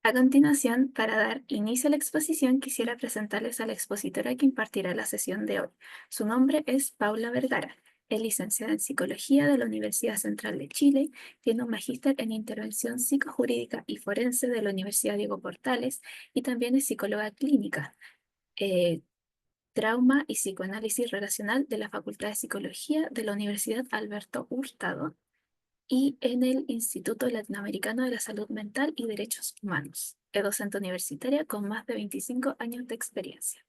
A continuación, para dar inicio a la exposición, quisiera presentarles a la expositora que impartirá la sesión de hoy. Su nombre es Paula Vergara. Es licenciada en Psicología de la Universidad Central de Chile, tiene un magíster en Intervención Psicojurídica y Forense de la Universidad Diego Portales y también es psicóloga clínica, eh, Trauma y Psicoanálisis Relacional de la Facultad de Psicología de la Universidad Alberto Hurtado y en el Instituto Latinoamericano de la Salud Mental y Derechos Humanos. Es docente universitaria con más de 25 años de experiencia.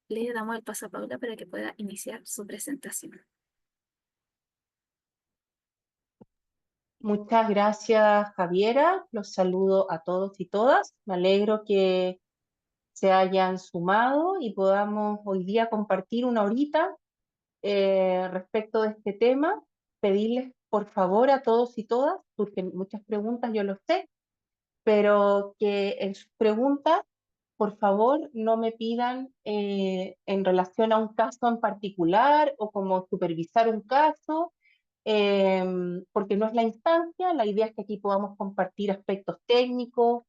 Le damos el paso a Paula para que pueda iniciar su presentación. Muchas gracias, Javiera. Los saludo a todos y todas. Me alegro que se hayan sumado y podamos hoy día compartir una horita respecto de este tema. Pedirles, por favor, a todos y todas, porque muchas preguntas, yo lo sé, pero que en sus preguntas, por favor, no me pidan en relación a un caso en particular o como supervisar un caso, porque no es la instancia. La idea es que aquí podamos compartir aspectos técnicos,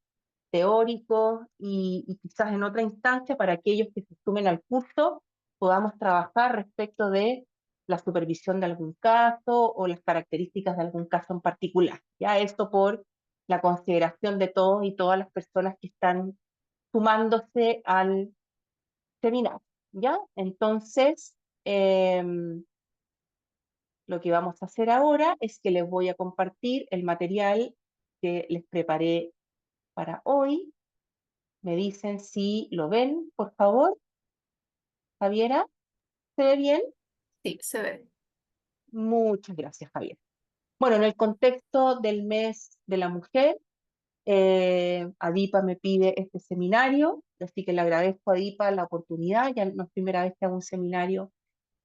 teóricos y quizás en otra instancia para aquellos que se sumen al curso podamos trabajar respecto de la supervisión de algún caso o las características de algún caso en particular. Ya esto por la consideración de todos y todas las personas que están sumándose al seminario. ¿Ya? Entonces, lo que vamos a hacer ahora es que les voy a compartir el material que les preparé para hoy. Me dicen si lo ven, por favor. Javiera, ¿se ve bien? Sí, se ve. Muchas gracias, Javier. Bueno, en el contexto del mes de la mujer, Adipa me pide este seminario, así que le agradezco a Adipa la oportunidad, ya no es primera vez que hago un seminario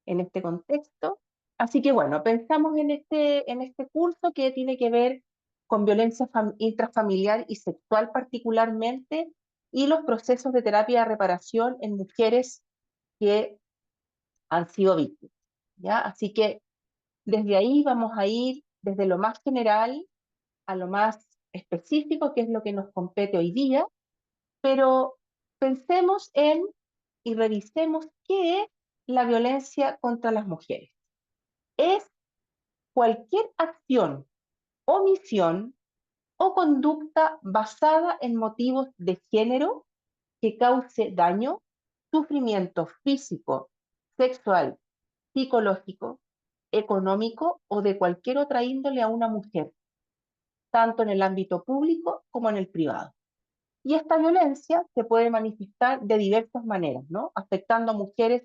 en este contexto. Así que bueno, pensamos en este curso que tiene que ver con violencia intrafamiliar y sexual particularmente y los procesos de terapia de reparación en mujeres que han sido víctimas, ¿ya? Así que desde ahí vamos a ir desde lo más general a lo más específico, que es lo que nos compete hoy día, pero pensemos en y revisemos qué es la violencia contra las mujeres. Es cualquier acción, omisión o conducta basada en motivos de género que cause daño, sufrimiento físico, sexual, psicológico, económico o de cualquier otra índole a una mujer, tanto en el ámbito público como en el privado. Y esta violencia se puede manifestar de diversas maneras, ¿no? Afectando a mujeres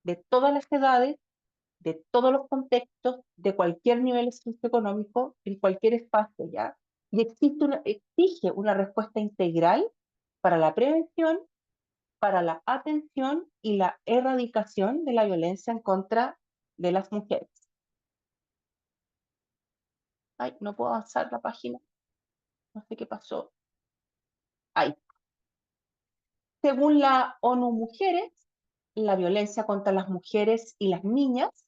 de todas las edades, de todos los contextos, de cualquier nivel socioeconómico, en cualquier espacio, ¿ya? Y exige una respuesta integral para la prevención, para la atención y la erradicación de la violencia en contra de las mujeres. Ay, no puedo avanzar la página, no sé qué pasó. Ahí. Según la ONU Mujeres, la violencia contra las mujeres y las niñas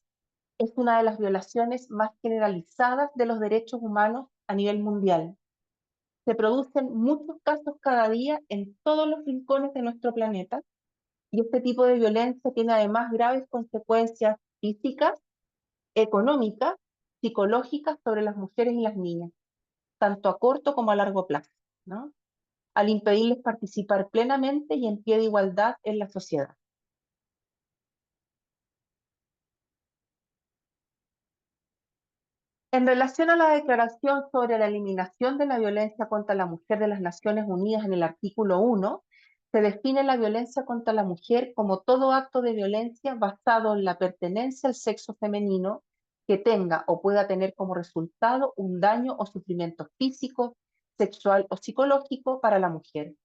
es una de las violaciones más generalizadas de los derechos humanos a nivel mundial. Se producen muchos casos cada día en todos los rincones de nuestro planeta y este tipo de violencia tiene además graves consecuencias físicas, económicas, psicológicas sobre las mujeres y las niñas, tanto a corto como a largo plazo, ¿no? Al impedirles participar plenamente y en pie de igualdad en la sociedad. En relación a la Declaración sobre la Eliminación de la Violencia contra la Mujer de las Naciones Unidas en el artículo 1, se define la violencia contra la mujer como todo acto de violencia basado en la pertenencia al sexo femenino que tenga o pueda tener como resultado un daño o sufrimiento físico, sexual o psicológico para la mujer,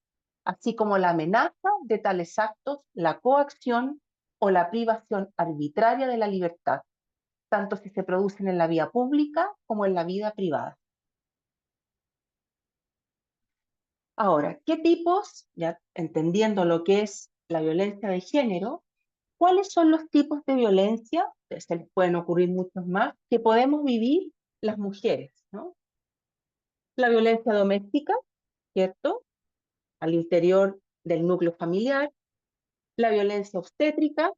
así como la amenaza de tales actos, la coacción o la privación arbitraria de la libertad tanto si se producen en la vía pública como en la vida privada. Ahora, ¿qué tipos, ya entendiendo lo que es la violencia de género, cuáles son los tipos de violencia, se les pueden ocurrir muchos más, que podemos vivir las mujeres, ¿no? La violencia doméstica, ¿cierto? al interior del núcleo familiar, la violencia obstétrica,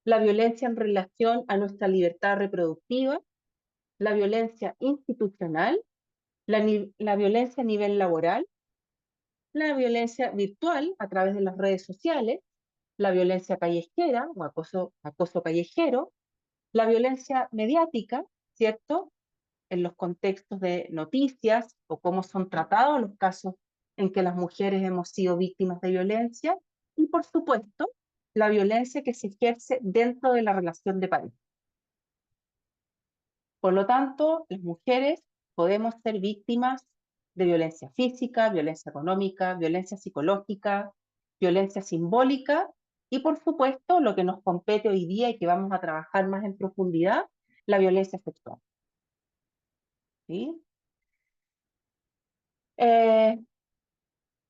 la violencia en relación a nuestra libertad reproductiva, la violencia institucional, la violencia a nivel laboral, la violencia virtual a través de las redes sociales, la violencia callejera o acoso callejero, la violencia mediática, ¿cierto? En los contextos de noticias o cómo son tratados los casos en que las mujeres hemos sido víctimas de violencia y, por supuesto, la violencia que se ejerce dentro de la relación de pareja. Por lo tanto, las mujeres podemos ser víctimas de violencia física, violencia económica, violencia psicológica, violencia simbólica y, por supuesto, lo que nos compete hoy día y que vamos a trabajar más en profundidad, la violencia sexual. ¿Sí?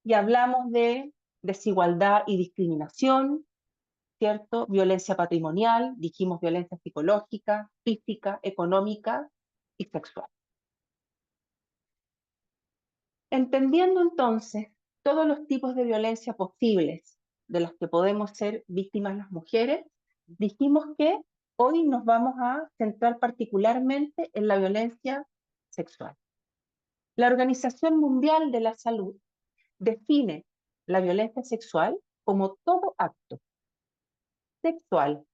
Y hablamos de desigualdad y discriminación, ¿cierto? Violencia patrimonial, dijimos violencia psicológica, física, económica y sexual. Entendiendo entonces todos los tipos de violencia posibles de las que podemos ser víctimas las mujeres, dijimos que hoy nos vamos a centrar particularmente en la violencia sexual. La Organización Mundial de la Salud define la violencia sexual como todo acto sexual,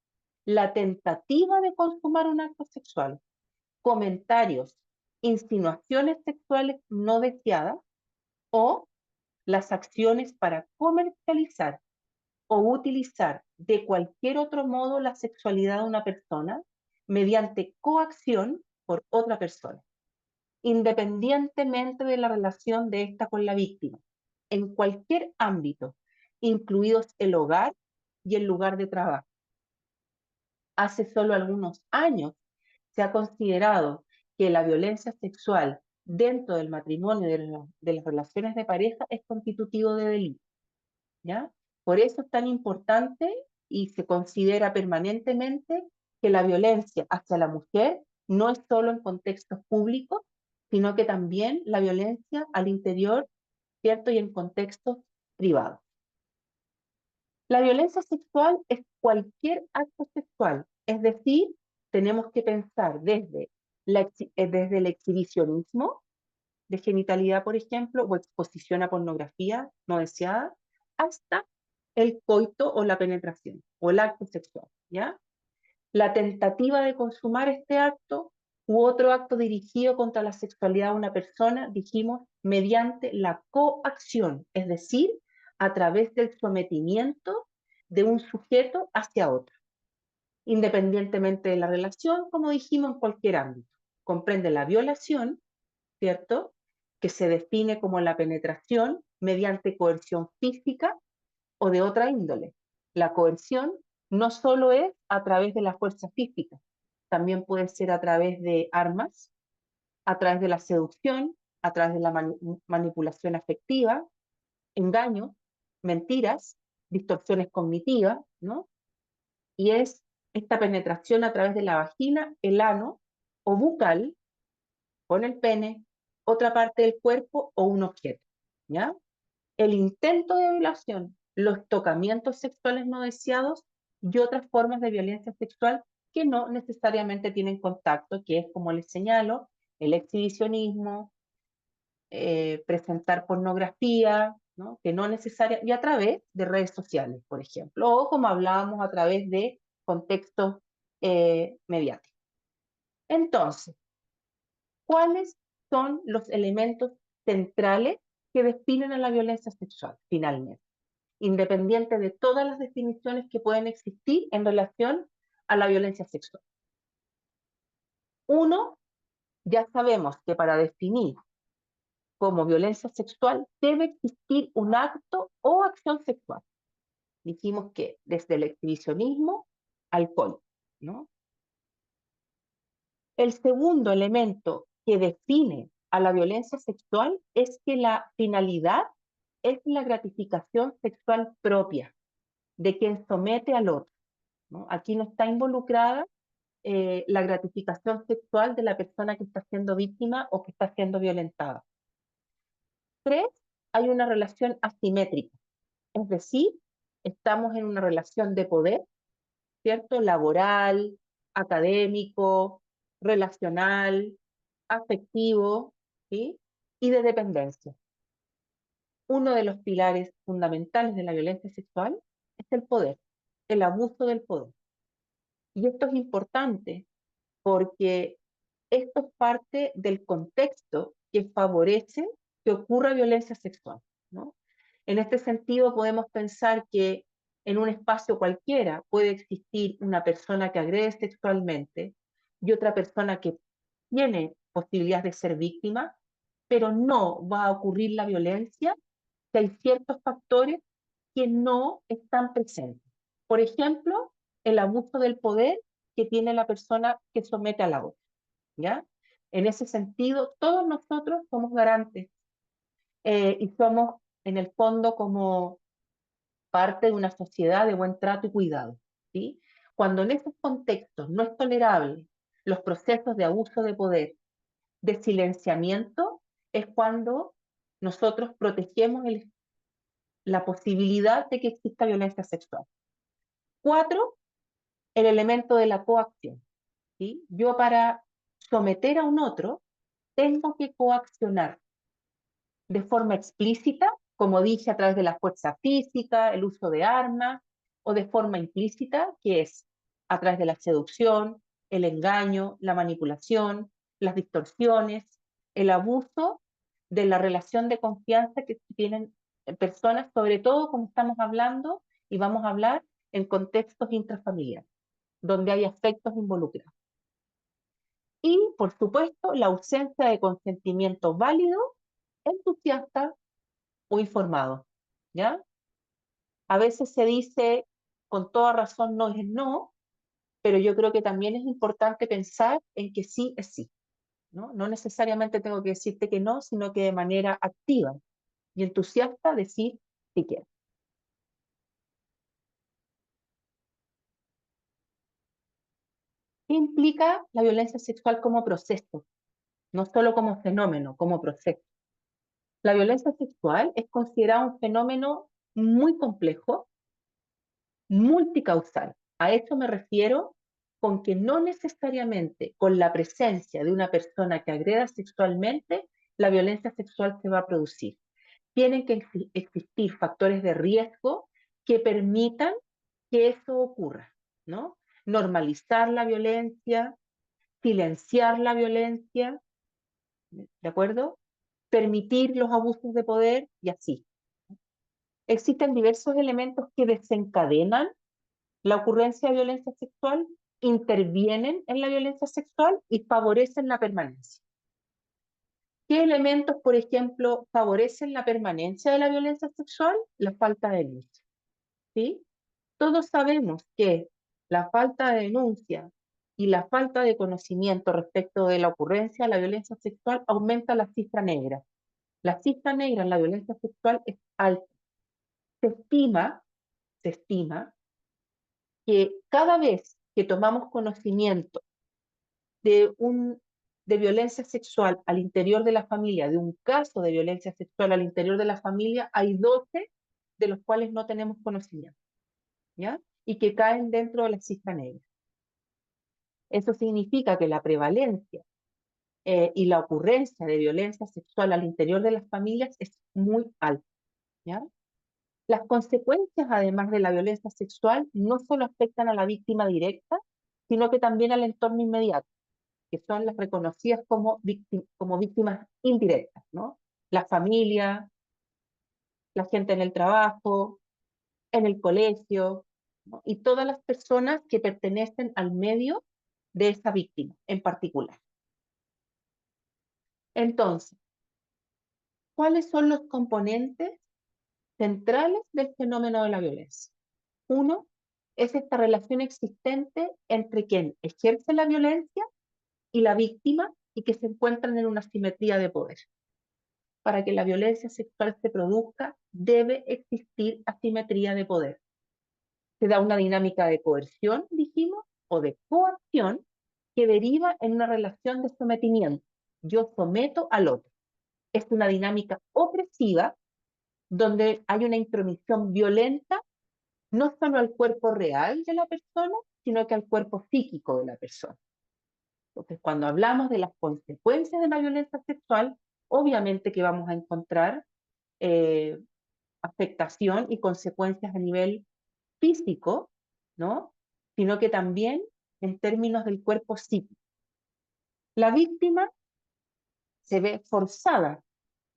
la tentativa de consumar un acto sexual, comentarios, insinuaciones sexuales no deseadas o las acciones para comercializar o utilizar de cualquier otro modo la sexualidad de una persona mediante coacción por otra persona, independientemente de la relación de esta con la víctima, en cualquier ámbito, incluidos el hogar y el lugar de trabajo. Hace solo algunos años se ha considerado que la violencia sexual dentro del matrimonio, de las relaciones de pareja, es constitutivo de delito, ¿ya? Por eso es tan importante y se considera permanentemente que la violencia hacia la mujer no es solo en contextos públicos, sino que también la violencia al interior, ¿cierto? Y en contextos privados. La violencia sexual es cualquier acto sexual, es decir, tenemos que pensar desde el exhibicionismo de genitalidad, por ejemplo, o exposición a pornografía no deseada, hasta el coito o la penetración, o el acto sexual, ¿ya? La tentativa de consumar este acto u otro acto dirigido contra la sexualidad de una persona, dijimos, mediante la coacción, es decir, a través del sometimiento de un sujeto hacia otro, independientemente de la relación, como dijimos, en cualquier ámbito. Comprende la violación, ¿cierto? Que se define como la penetración mediante coerción física o de otra índole. La coerción no solo es a través de la fuerza física, también puede ser a través de armas, a través de la seducción, a través de la manipulación afectiva, engaños, mentiras, distorsiones cognitivas, ¿no? Y es esta penetración a través de la vagina, el ano o bucal, con el pene, otra parte del cuerpo o un objeto, ¿ya? El intento de violación, los tocamientos sexuales no deseados y otras formas de violencia sexual que no necesariamente tienen contacto, que es, como les señalo, el exhibicionismo, presentar pornografía, ¿no? Que no necesaria, y a través de redes sociales, por ejemplo, o como hablábamos, a través de contextos mediáticos. Entonces, ¿cuáles son los elementos centrales que definen a la violencia sexual, finalmente? Independiente de todas las definiciones que pueden existir en relación a la violencia sexual. Uno, ya sabemos que para definir como violencia sexual debe existir un acto o acción sexual. Dijimos que desde el exhibicionismo al coito, ¿no? El segundo elemento que define a la violencia sexual es que la finalidad es la gratificación sexual propia de quien somete al otro, ¿no? Aquí no está involucrada la gratificación sexual de la persona que está siendo víctima o que está siendo violentada. Tres, hay una relación asimétrica. Es decir, estamos en una relación de poder, ¿cierto? Laboral, académico, relacional, afectivo, ¿sí? Y de dependencia. Uno de los pilares fundamentales de la violencia sexual es el poder, el abuso del poder. Y esto es importante porque esto es parte del contexto que favorece que ocurra violencia sexual, ¿no? En este sentido, podemos pensar que en un espacio cualquiera puede existir una persona que agrede sexualmente y otra persona que tiene posibilidades de ser víctima, pero no va a ocurrir la violencia si hay ciertos factores que no están presentes. Por ejemplo, el abuso del poder que tiene la persona que somete a la otra, ¿ya? En ese sentido, todos nosotros somos garantes y somos, en el fondo, como parte de una sociedad de buen trato y cuidado, ¿sí? Cuando en esos contextos no es tolerable los procesos de abuso de poder, de silenciamiento, es cuando nosotros protegemos la posibilidad de que exista violencia sexual. 4, el elemento de la coacción, ¿sí? Yo para someter a un otro tengo que coaccionar de forma explícita, como dije, a través de la fuerza física, el uso de armas, o de forma implícita, que es a través de la seducción, el engaño, la manipulación, las distorsiones, el abuso de la relación de confianza que tienen personas, sobre todo como estamos hablando y vamos a hablar en contextos intrafamiliares, donde hay afectos involucrados. Y, por supuesto, la ausencia de consentimiento válido, entusiasta o informado, ¿ya? A veces se dice con toda razón no es no, pero yo creo que también es importante pensar en que sí es sí, ¿no? No necesariamente tengo que decirte que no, sino que de manera activa y entusiasta decir si quiero. ¿Qué implica la violencia sexual como proceso? No solo como fenómeno, como proceso. La violencia sexual es considerada un fenómeno muy complejo, multicausal. A eso me refiero con que no necesariamente con la presencia de una persona que agreda sexualmente, la violencia sexual se va a producir. Tienen que existir factores de riesgo que permitan que eso ocurra, ¿no? Normalizar la violencia, silenciar la violencia, ¿de acuerdo? Permitir los abusos de poder y así. Existen diversos elementos que desencadenan la ocurrencia de violencia sexual, intervienen en la violencia sexual y favorecen la permanencia. ¿Qué elementos, por ejemplo, favorecen la permanencia de la violencia sexual? La falta de denuncia, ¿sí? Todos sabemos que la falta de denuncia y la falta de conocimiento respecto de la ocurrencia de la violencia sexual aumenta la cifra negra. La cifra negra en la violencia sexual es alta. Se estima, se estima que cada vez que tomamos conocimiento de, de violencia sexual al interior de la familia, de un caso de violencia sexual al interior de la familia, hay 12 de los cuales no tenemos conocimiento, ¿ya? Y que caen dentro de la cifra negra. Eso significa que la prevalencia y la ocurrencia de violencia sexual al interior de las familias es muy alta, ¿ya? Las consecuencias, además de la violencia sexual, no solo afectan a la víctima directa, sino que también al entorno inmediato, que son las reconocidas como víctimas indirectas, ¿no? La familia, la gente en el trabajo, en el colegio, ¿no? Y todas las personas que pertenecen al medio de esa víctima en particular. Entonces, ¿cuáles son los componentes centrales del fenómeno de la violencia? Uno, es esta relación existente entre quien ejerce la violencia y la víctima y que se encuentran en una simetría de poder. Para que la violencia sexual se produzca, debe existir asimetría de poder. Se da una dinámica de coerción, dijimos, o de coacción, que deriva en una relación de sometimiento. Yo someto al otro. Es una dinámica opresiva donde hay una intromisión violenta no solo al cuerpo real de la persona, sino que al cuerpo psíquico de la persona. Entonces, cuando hablamos de las consecuencias de la violencia sexual, obviamente que vamos a encontrar eh, afectación y consecuencias a nivel físico, ¿no? Sino que también en términos del cuerpo psíquico. La víctima se ve forzada,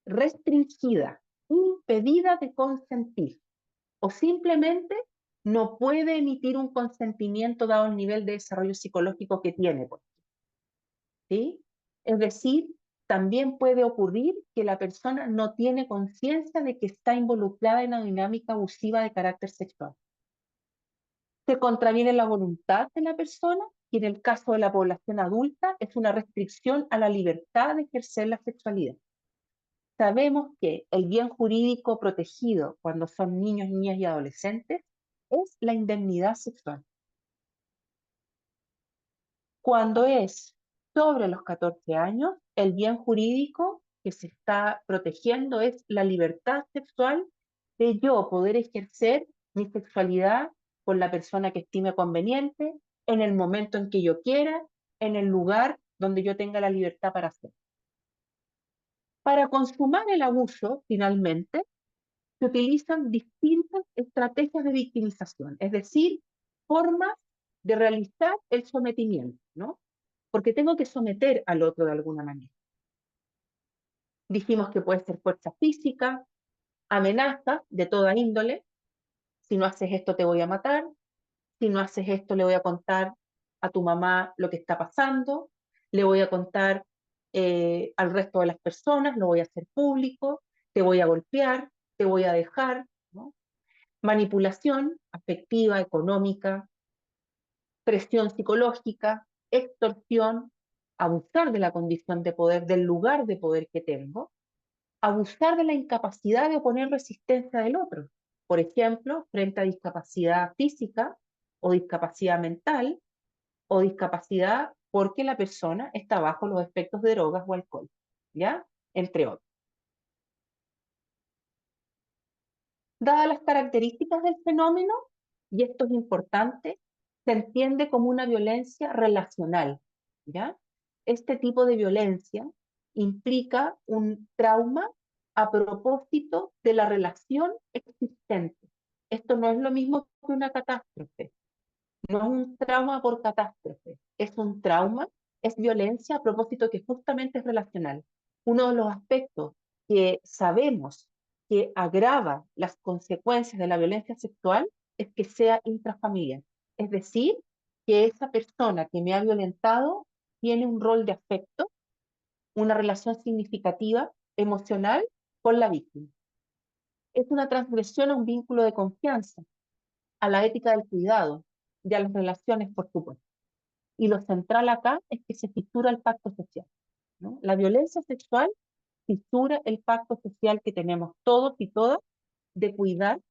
restringida, impedida de consentir o simplemente no puede emitir un consentimiento dado el nivel de desarrollo psicológico que tiene, pues, ¿sí? Es decir, también puede ocurrir que la persona no tiene conciencia de que está involucrada en una dinámica abusiva de carácter sexual. Se contraviene la voluntad de la persona y en el caso de la población adulta es una restricción a la libertad de ejercer la sexualidad. Sabemos que el bien jurídico protegido cuando son niños, niñas y adolescentes es la indemnidad sexual. Cuando es sobre los 14 años, el bien jurídico que se está protegiendo es la libertad sexual de yo poder ejercer mi sexualidad con la persona que estime conveniente, en el momento en que yo quiera, en el lugar donde yo tenga la libertad para hacerlo. Para consumar el abuso, finalmente, se utilizan distintas estrategias de victimización, es decir, formas de realizar el sometimiento, ¿no? Porque tengo que someter al otro de alguna manera. Dijimos que puede ser fuerza física, amenaza de toda índole, si no haces esto te voy a matar, si no haces esto le voy a contar a tu mamá lo que está pasando, le voy a contar al resto de las personas, lo voy a hacer público, te voy a golpear, te voy a dejar, ¿no? Manipulación afectiva, económica, presión psicológica, extorsión, abusar de la condición de poder, del lugar de poder que tengo, abusar de la incapacidad de oponer resistencia del otro. Por ejemplo, frente a discapacidad física o discapacidad mental o discapacidad porque la persona está bajo los efectos de drogas o alcohol, ¿ya? Entre otros. Dadas las características del fenómeno, y esto es importante, se entiende como una violencia relacional, ¿ya? Este tipo de violencia implica un trauma a propósito de la relación existente. Esto no es lo mismo que una catástrofe, no es un trauma por catástrofe, es un trauma, es violencia a propósito que justamente es relacional. Uno de los aspectos que sabemos que agrava las consecuencias de la violencia sexual es que sea intrafamiliar. Es decir, que esa persona que me ha violentado tiene un rol de afecto, una relación significativa, emocional con la víctima. Es una transgresión a un vínculo de confianza, a la ética del cuidado y a las relaciones, por supuesto. Y lo central acá es que se fisura el pacto social, ¿no? La violencia sexual fisura el pacto social que tenemos todos y todas de cuidar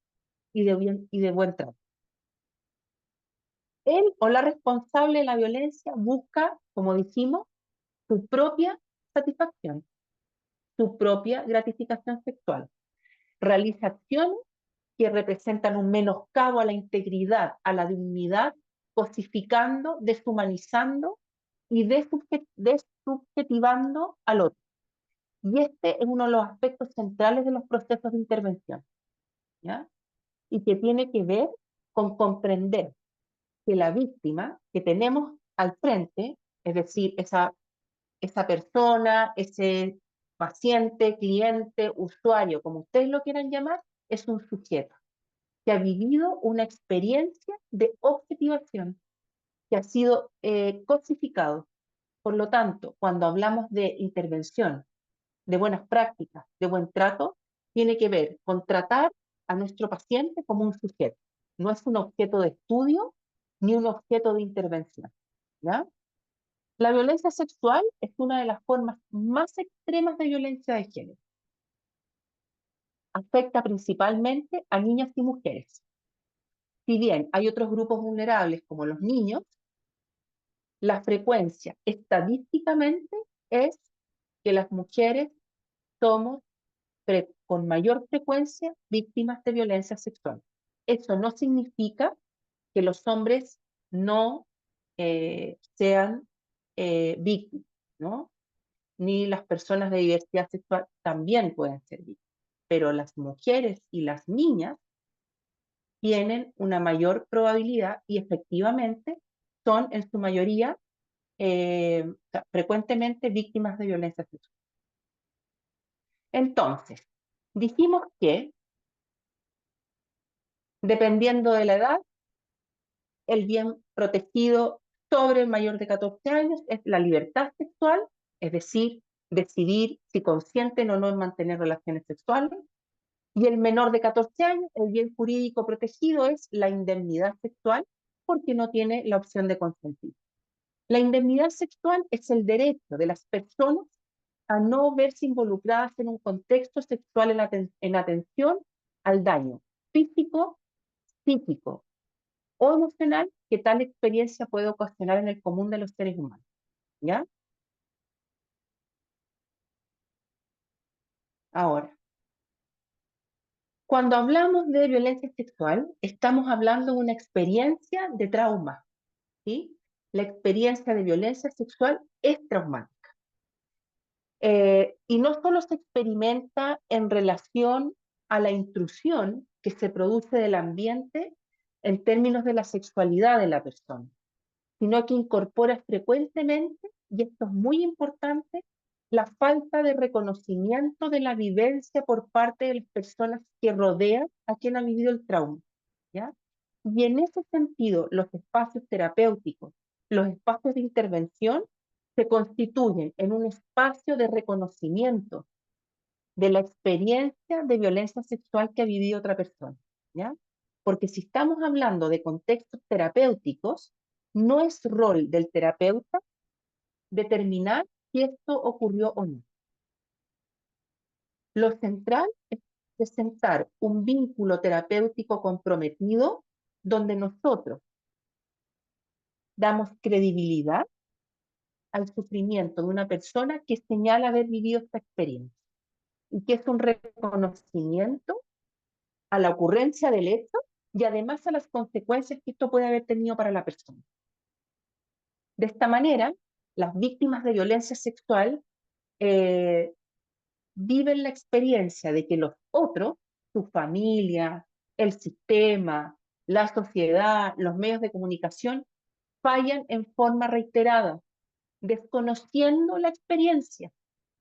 y de buen trato. Él o la responsable de la violencia busca, como dijimos, su propia satisfacción, su propia gratificación sexual. Realiza acciones que representan un menoscabo a la integridad, a la dignidad, cosificando, deshumanizando y desubjetivando al otro. Y este es uno de los aspectos centrales de los procesos de intervención, ¿ya? Y que tiene que ver con comprender que la víctima que tenemos al frente, es decir, esa persona, ese paciente, cliente, usuario, como ustedes lo quieran llamar, es un sujeto que ha vivido una experiencia de objetivación, que ha sido cosificado. Por lo tanto, cuando hablamos de intervención, de buenas prácticas, de buen trato, tiene que ver con tratar a nuestro paciente como un sujeto. No es un objeto de estudio ni un objeto de intervención, ¿ya? La violencia sexual es una de las formas más extremas de violencia de género. Afecta principalmente a niñas y mujeres. Si bien hay otros grupos vulnerables como los niños, la frecuencia estadísticamente es que las mujeres somos con mayor frecuencia víctimas de violencia sexual. Eso no significa que los hombres no sean víctimas, ¿no? Ni las personas de diversidad sexual también pueden ser víctimas. Pero las mujeres y las niñas tienen una mayor probabilidad y efectivamente son en su mayoría frecuentemente víctimas de violencia sexual. Entonces, dijimos que dependiendo de la edad, el bien protegido sobre el mayor de 14 años es la libertad sexual, es decir, decidir si consienten o no en mantener relaciones sexuales. Y el menor de 14 años, el bien jurídico protegido es la indemnidad sexual porque no tiene la opción de consentir. La indemnidad sexual es el derecho de las personas a no verse involucradas en un contexto sexual en atención al daño físico, psíquico o emocional que tal experiencia puede ocasionar en el común de los seres humanos. ¿Ya? Ahora, cuando hablamos de violencia sexual, estamos hablando de una experiencia de trauma, ¿sí? La experiencia de violencia sexual es traumática. Y no solo se experimenta en relación a la intrusión que se produce del ambiente en términos de la sexualidad de la persona, sino que incorpora frecuentemente, y esto es muy importante, la falta de reconocimiento de la vivencia por parte de las personas que rodean a quien ha vivido el trauma, ¿ya? Y en ese sentido, los espacios terapéuticos, los espacios de intervención, se constituyen en un espacio de reconocimiento de la experiencia de violencia sexual que ha vivido otra persona, ¿ya? Porque si estamos hablando de contextos terapéuticos, no es rol del terapeuta determinar si esto ocurrió o no. Lo central es presentar un vínculo terapéutico comprometido donde nosotros damos credibilidad al sufrimiento de una persona que señala haber vivido esta experiencia y que es un reconocimiento a la ocurrencia del hecho y además a las consecuencias que esto puede haber tenido para la persona. De esta manera, las víctimas de violencia sexual eh, viven la experiencia de que los otros, su familia, el sistema, la sociedad, los medios de comunicación, fallan en forma reiterada, desconociendo la experiencia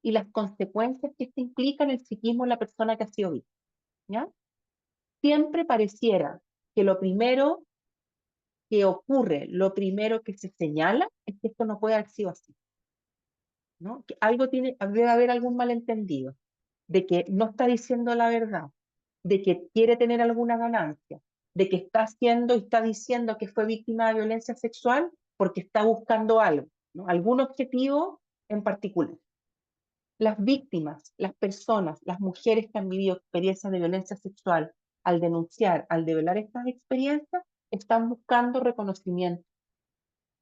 y las consecuencias que esto implica en el psiquismo de la persona que ha sido víctima, ¿ya? Siempre pareciera que lo primero que ocurre, lo primero que se señala es que esto no puede haber sido así, ¿no? Que algo tiene, debe haber algún malentendido, de que no está diciendo la verdad, de que quiere tener alguna ganancia, de que está haciendo y está diciendo que fue víctima de violencia sexual porque está buscando algo, ¿no? Algún objetivo en particular. Las víctimas, las personas, las mujeres que han vivido experiencias de violencia sexual, al denunciar, al develar estas experiencias, están buscando reconocimiento,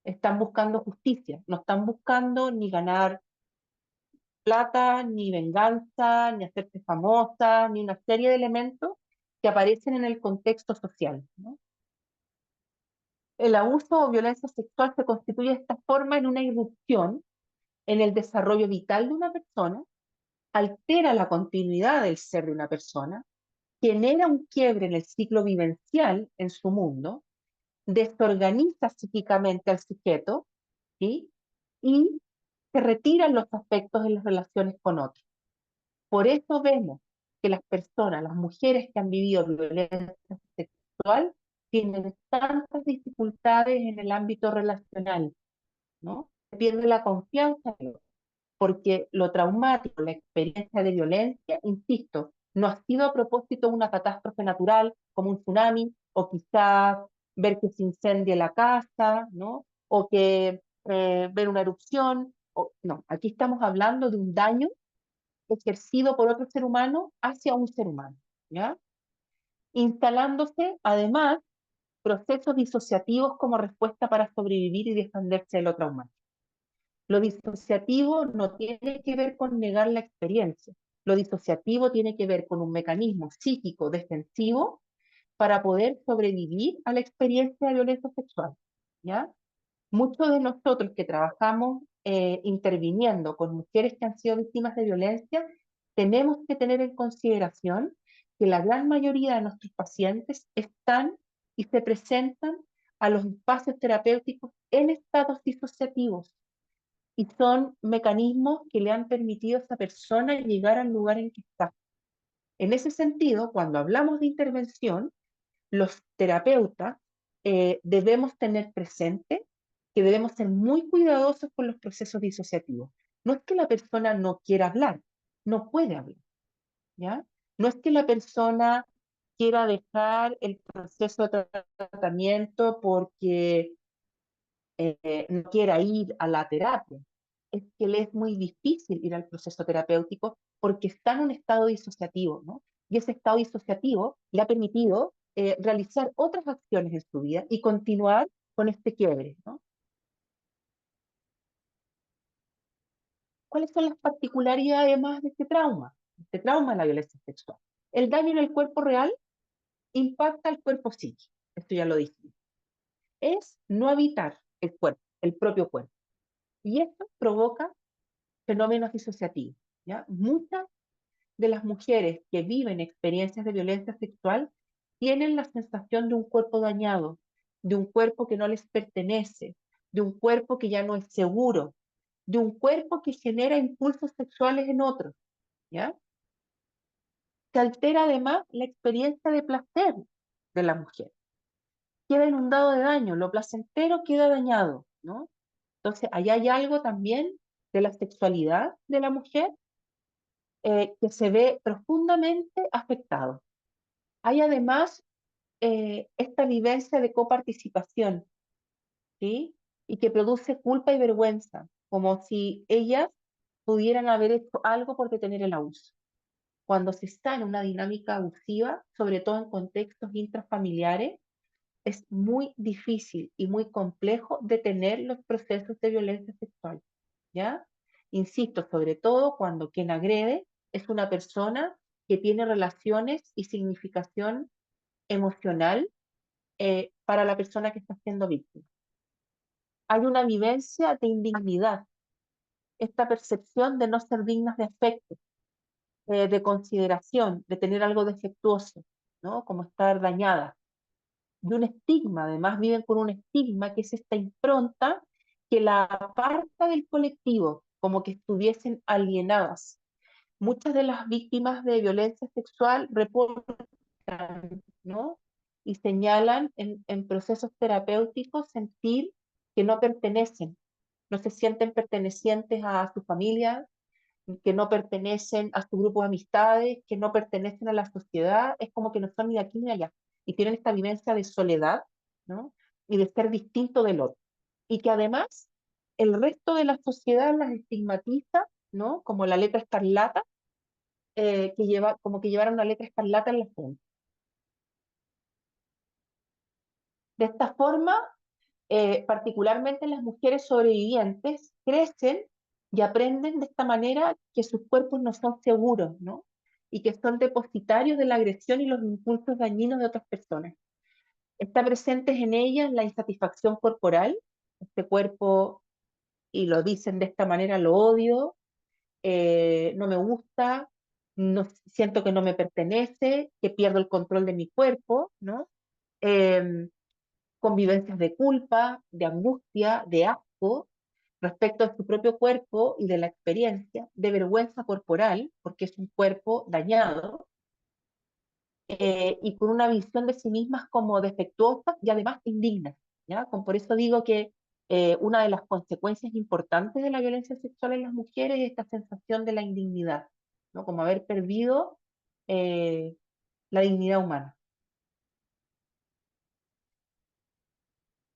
están buscando justicia, no están buscando ni ganar plata, ni venganza, ni hacerse famosa, ni una serie de elementos que aparecen en el contexto social, ¿no? El abuso o violencia sexual se constituye de esta forma en una irrupción en el desarrollo vital de una persona, altera la continuidad del ser de una persona, genera un quiebre en el ciclo vivencial en su mundo, desorganiza psíquicamente al sujeto, ¿sí? Y se retiran los afectos en las relaciones con otros. Por eso vemos que las personas, las mujeres que han vivido violencia sexual, tienen tantas dificultades en el ámbito relacional, ¿no? Se pierde la confianza, porque lo traumático, la experiencia de violencia, insisto, no ha sido a propósito de una catástrofe natural como un tsunami, o quizás ver que se incendie la casa, ¿no? O que ver una erupción. No, aquí estamos hablando de un daño ejercido por otro ser humano hacia un ser humano, ¿ya? Instalándose, además, procesos disociativos como respuesta para sobrevivir y defenderse de lo traumático. Lo disociativo no tiene que ver con negar la experiencia. Lo disociativo tiene que ver con un mecanismo psíquico defensivo para poder sobrevivir a la experiencia de violencia sexual, ¿ya? Muchos de nosotros que trabajamos interviniendo con mujeres que han sido víctimas de violencia, tenemos que tener en consideración que la gran mayoría de nuestros pacientes están y se presentan a los espacios terapéuticos en estados disociativos y son mecanismos que le han permitido a esa persona llegar al lugar en que está. En ese sentido, cuando hablamos de intervención, los terapeutas debemos tener presente que debemos ser muy cuidadosos con los procesos disociativos. No es que la persona no quiera hablar, no puede hablar, ¿ya? No es que la persona quiera dejar el proceso de tratamiento porque no quiera ir a la terapia. Es que le es muy difícil ir al proceso terapéutico porque está en un estado disociativo, ¿no? Y ese estado disociativo le ha permitido realizar otras acciones en su vida y continuar con este quiebre, ¿no? ¿Cuáles son las particularidades más de este trauma? Este trauma de la violencia sexual. El daño en el cuerpo real impacta al cuerpo psíquico. Esto ya lo dijimos. Es no habitar el cuerpo, el propio cuerpo. Y esto provoca fenómenos disociativos, ¿ya? Muchas de las mujeres que viven experiencias de violencia sexual tienen la sensación de un cuerpo dañado, de un cuerpo que no les pertenece, de un cuerpo que ya no es seguro, de un cuerpo que genera impulsos sexuales en otros, ¿ya? Se altera además la experiencia de placer de la mujer. Queda inundado de daño, lo placentero queda dañado, ¿no? Entonces, allá hay algo también de la sexualidad de la mujer que se ve profundamente afectado. Hay además esta vivencia de coparticipación, ¿sí? Y que produce culpa y vergüenza, como si ellas pudieran haber hecho algo por detener el abuso. Cuando se está en una dinámica abusiva, sobre todo en contextos intrafamiliares, es muy difícil y muy complejo detener los procesos de violencia sexual, ¿ya? Insisto, sobre todo cuando quien agrede es una persona que tiene relaciones y significación emocional para la persona que está siendo víctima. Hay una vivencia de indignidad, esta percepción de no ser dignas de afecto, de consideración, de tener algo defectuoso, ¿no? Como estar dañada. Y un estigma, además viven con un estigma que es esta impronta que la aparta del colectivo, como que estuviesen alienadas. Muchas de las víctimas de violencia sexual reportan, ¿no? Y señalan en procesos terapéuticos sentir que no pertenecen, no se sienten pertenecientes a su familia, que no pertenecen a su grupo de amistades, que no pertenecen a la sociedad, es como que no son ni de aquí ni de allá. Y tienen esta vivencia de soledad, ¿no? Y de ser distinto del otro. Y que además el resto de la sociedad las estigmatiza, ¿no? Como la letra escarlata, que lleva, como que llevaran una letra escarlata en la frente. De esta forma, particularmente las mujeres sobrevivientes, crecen y aprenden de esta manera que sus cuerpos no son seguros, ¿no? Y que son depositarios de la agresión y los impulsos dañinos de otras personas. Está presente en ellas la insatisfacción corporal, este cuerpo, y lo dicen de esta manera, lo odio, no me gusta, no, siento que no me pertenece, que pierdo el control de mi cuerpo, ¿no? Eh, Convivencias de culpa, de angustia, de asco respecto a su propio cuerpo y de la experiencia, de vergüenza corporal, porque es un cuerpo dañado, y con una visión de sí mismas como defectuosas y además indignas, ¿ya? Por eso digo que una de las consecuencias importantes de la violencia sexual en las mujeres es esta sensación de la indignidad, ¿no? Como haber perdido eh, la dignidad humana.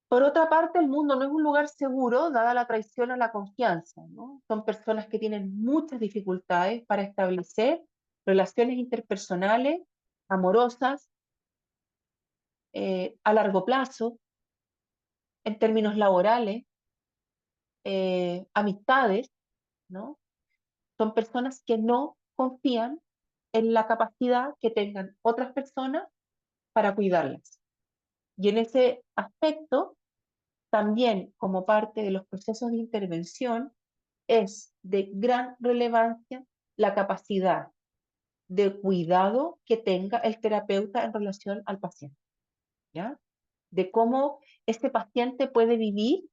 Por otra parte, el mundo no es un lugar seguro, dada la traición a la confianza, ¿no? Son personas que tienen muchas dificultades para establecer relaciones interpersonales, amorosas, a largo plazo, en términos laborales, amistades, ¿no? Son personas que no confían en la capacidad que tengan otras personas para cuidarlas. Y en ese aspecto, también como parte de los procesos de intervención, es de gran relevancia la capacidad de cuidado que tenga el terapeuta en relación al paciente, ¿ya? De cómo este paciente puede vivir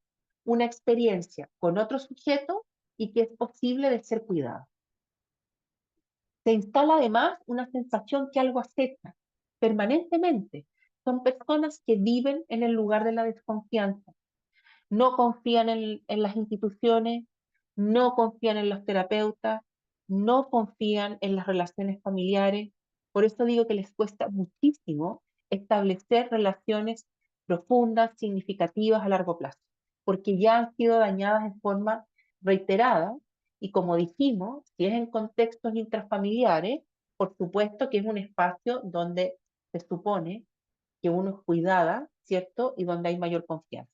una experiencia con otro sujeto y que es posible de ser cuidado. Se instala además una sensación que algo acecha permanentemente. Son personas que viven en el lugar de la desconfianza, no confían en las instituciones, no confían en los terapeutas, no confían en las relaciones familiares. Por eso digo que les cuesta muchísimo establecer relaciones profundas, significativas a largo plazo, porque ya han sido dañadas en forma reiterada y como dijimos, si es en contextos intrafamiliares, por supuesto que es un espacio donde se supone que uno es cuidada, ¿cierto? Y donde hay mayor confianza.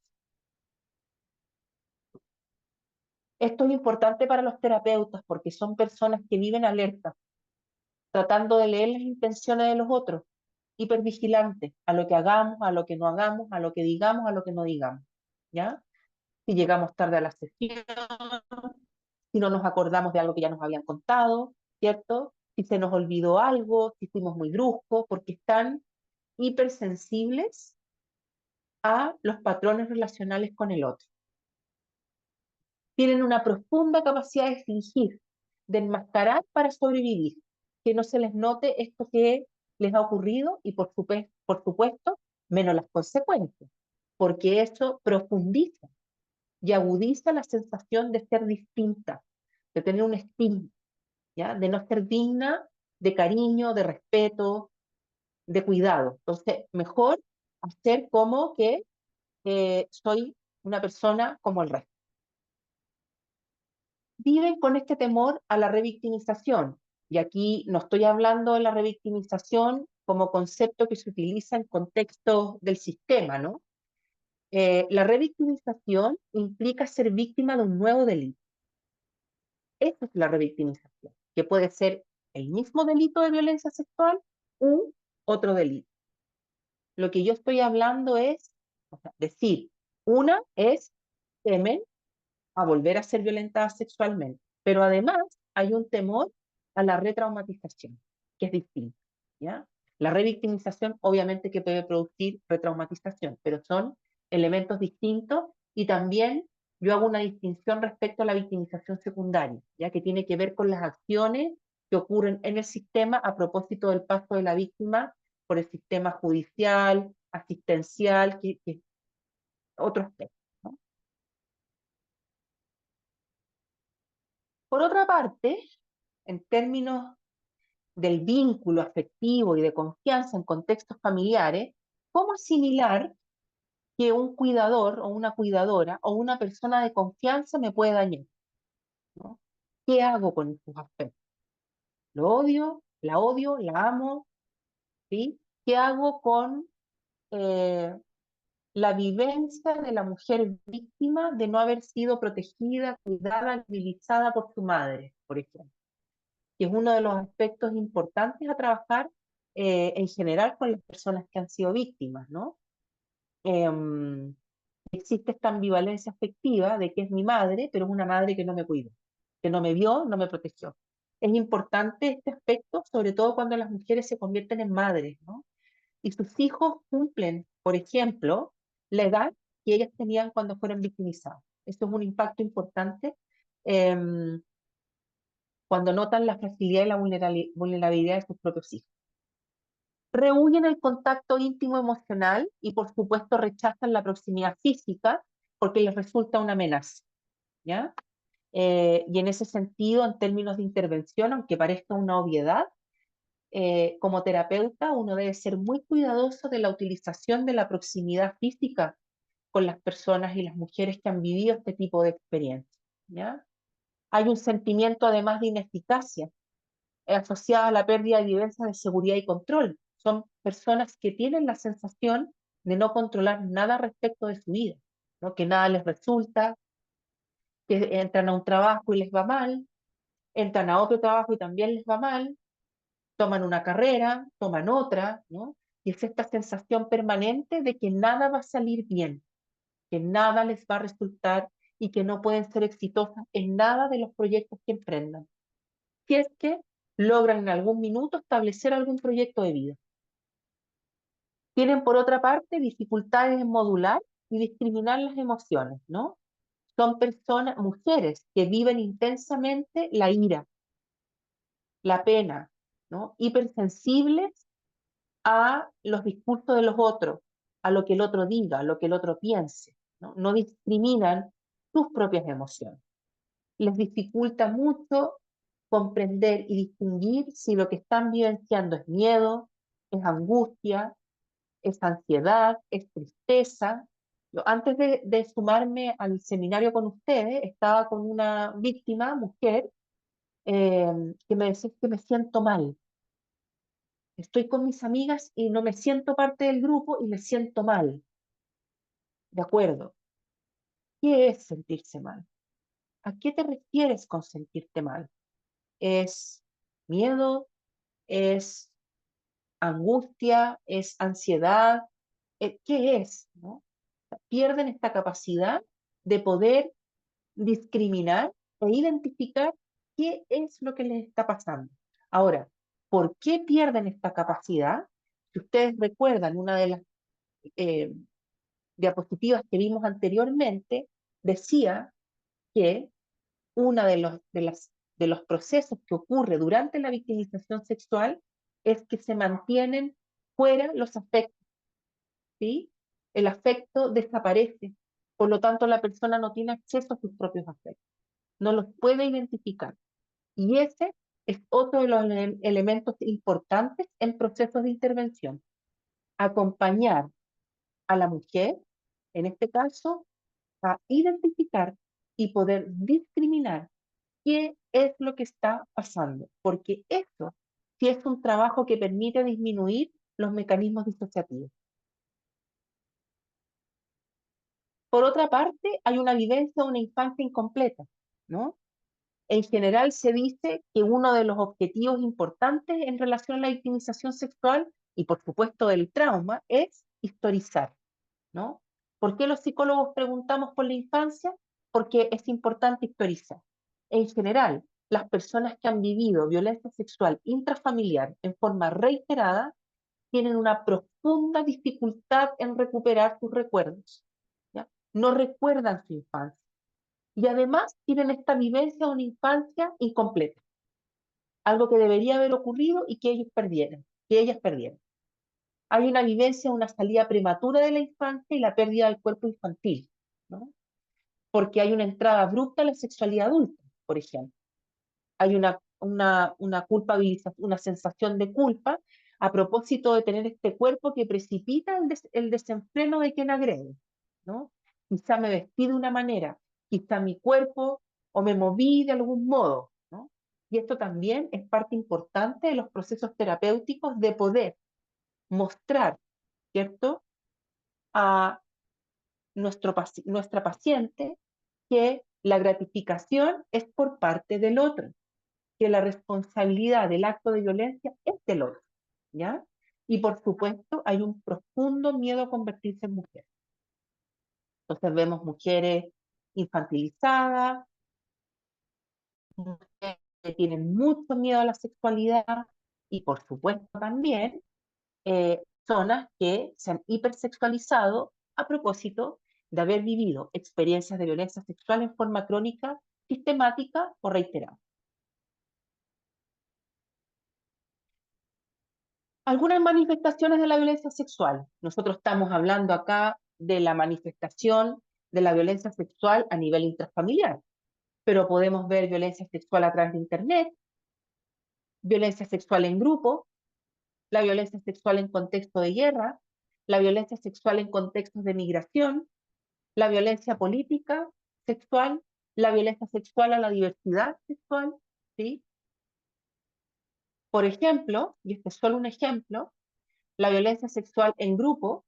Esto es importante para los terapeutas porque son personas que viven alertas, tratando de leer las intenciones de los otros, hipervigilantes a lo que hagamos, a lo que no hagamos, a lo que digamos, a lo que no digamos, ¿ya? Si llegamos tarde a la sesión, si no nos acordamos de algo que ya nos habían contado, ¿cierto? Si se nos olvidó algo, si fuimos muy bruscos, porque están hipersensibles a los patrones relacionales con el otro. Tienen una profunda capacidad de fingir, de enmascarar para sobrevivir, que no se les note esto que les ha ocurrido y por supuesto, menos las consecuencias, porque eso profundiza y agudiza la sensación de ser distinta, de tener un estigma, ¿ya? De no ser digna de cariño, de respeto, de cuidado. Entonces, mejor hacer como que soy una persona como el resto. Viven con este temor a la revictimización. Y aquí no estoy hablando de la revictimización como concepto que se utiliza en contextos del sistema, ¿no? La revictimización implica ser víctima de un nuevo delito. Esa es la revictimización, que puede ser el mismo delito de violencia sexual u otro delito. Lo que yo estoy hablando es, o sea, decir, una es temen a volver a ser violentada sexualmente. Pero además hay un temor a la retraumatización, que es distinto, ¿ya? La revictimización obviamente que puede producir retraumatización, pero son elementos distintos y también yo hago una distinción respecto a la victimización secundaria, ya que tiene que ver con las acciones que ocurren en el sistema a propósito del paso de la víctima por el sistema judicial, asistencial, que otro aspecto, ¿no? Por otra parte, en términos del vínculo afectivo y de confianza en contextos familiares, ¿cómo asimilar que un cuidador o una cuidadora o una persona de confianza me puede dañar, ¿no? ¿Qué hago con estos aspectos? ¿Lo odio? ¿La odio? ¿La amo? ¿Sí? ¿Qué hago con la vivencia de la mujer víctima de no haber sido protegida, cuidada, civilizada por su madre, por ejemplo? Que es uno de los aspectos importantes a trabajar en general con las personas que han sido víctimas, ¿no? Em, Existe esta ambivalencia afectiva de que es mi madre, pero es una madre que no me cuidó, que no me vio, no me protegió. Es importante este aspecto, sobre todo cuando las mujeres se convierten en madres, ¿no? Y sus hijos cumplen, por ejemplo, la edad que ellas tenían cuando fueron victimizadas. Esto es un impacto importante. em, Cuando notan la fragilidad y la vulnerabilidad de sus propios hijos. Rehuyen el contacto íntimo emocional y por supuesto rechazan la proximidad física porque les resulta una amenaza, ¿ya? Y en ese sentido, en términos de intervención, aunque parezca una obviedad, como terapeuta uno debe ser muy cuidadoso de la utilización de la proximidad física con las personas y las mujeres que han vivido este tipo de experiencias, ¿ya? Hay un sentimiento además de ineficacia asociada a la pérdida de vivencias de seguridad y control. Son personas que tienen la sensación de no controlar nada respecto de su vida, ¿no? Que nada les resulta, que entran a un trabajo y les va mal, entran a otro trabajo y también les va mal, toman una carrera, toman otra, ¿no? Y es esta sensación permanente de que nada va a salir bien, que nada les va a resultar y que no pueden ser exitosas en nada de los proyectos que emprendan. Si es que logran en algún minuto establecer algún proyecto de vida. Tienen, por otra parte, dificultades en modular y discriminar las emociones, ¿no? Son personas, mujeres, que viven intensamente la ira, la pena, ¿no? Hipersensibles a los discursos de los otros, a lo que el otro diga, a lo que el otro piense, ¿no? No discriminan sus propias emociones. Les dificulta mucho comprender y distinguir si lo que están vivenciando es miedo, es angustia, es ansiedad, es tristeza. Yo, antes de sumarme al seminario con ustedes, estaba con una víctima, mujer, que me decía que me siento mal. Estoy con mis amigas y no me siento parte del grupo y me siento mal. De acuerdo. ¿Qué es sentirse mal? ¿A qué te refieres con sentirte mal? ¿Es miedo? ¿Es angustia? ¿Es ansiedad? ¿Qué es? ¿No? Pierden esta capacidad de poder discriminar e identificar qué es lo que les está pasando. Ahora, ¿por qué pierden esta capacidad? Si ustedes recuerdan, una de las eh, diapositivas que vimos anteriormente decía que uno de los procesos que ocurre durante la victimización sexual es que se mantienen fuera los afectos, ¿sí? El afecto desaparece, por lo tanto la persona no tiene acceso a sus propios afectos, no los puede identificar. Y ese es otro de los elementos importantes en procesos de intervención. Acompañar a la mujer, en este caso, a identificar y poder discriminar qué es lo que está pasando, porque eso sí es un trabajo que permite disminuir los mecanismos disociativos. Por otra parte, hay una vivencia de una infancia incompleta, ¿no? En general se dice que uno de los objetivos importantes en relación a la victimización sexual y por supuesto del trauma es historizar, ¿no? ¿Por qué los psicólogos preguntamos por la infancia? Porque es importante historizar. En general, las personas que han vivido violencia sexual intrafamiliar en forma reiterada tienen una profunda dificultad en recuperar sus recuerdos, ¿ya? No recuerdan su infancia y además tienen esta vivencia de una infancia incompleta, algo que debería haber ocurrido y que ellos perdieron, que ellas perdieron. Hay una vivencia de una salida prematura de la infancia y la pérdida del cuerpo infantil, ¿no? Porque hay una entrada abrupta a la sexualidad adulta, por ejemplo. Hay una culpabilización, una sensación de culpa a propósito de tener este cuerpo que precipita el desenfreno de quien agrede, ¿no? Quizá me vestí de una manera, quizá mi cuerpo o me moví de algún modo, ¿no? Y esto también es parte importante de los procesos terapéuticos de poder mostrar, ¿cierto?, a nuestra paciente que la gratificación es por parte del otro, que la responsabilidad del acto de violencia es del otro, ¿ya? Y por supuesto hay un profundo miedo a convertirse en mujer. Entonces vemos mujeres infantilizadas, mujeres que tienen mucho miedo a la sexualidad y por supuesto también personas que se han hipersexualizado a propósito de haber vivido experiencias de violencia sexual en forma crónica, sistemática o reiterada. Algunas manifestaciones de la violencia sexual. Nosotros estamos hablando acá de la manifestación de la violencia sexual a nivel intrafamiliar, pero podemos ver violencia sexual a través de Internet, violencia sexual en grupo, la violencia sexual en contexto de guerra, la violencia sexual en contextos de migración, la violencia política sexual, la violencia sexual a la diversidad sexual, ¿sí? Por ejemplo, y este es solo un ejemplo, la violencia sexual en grupo,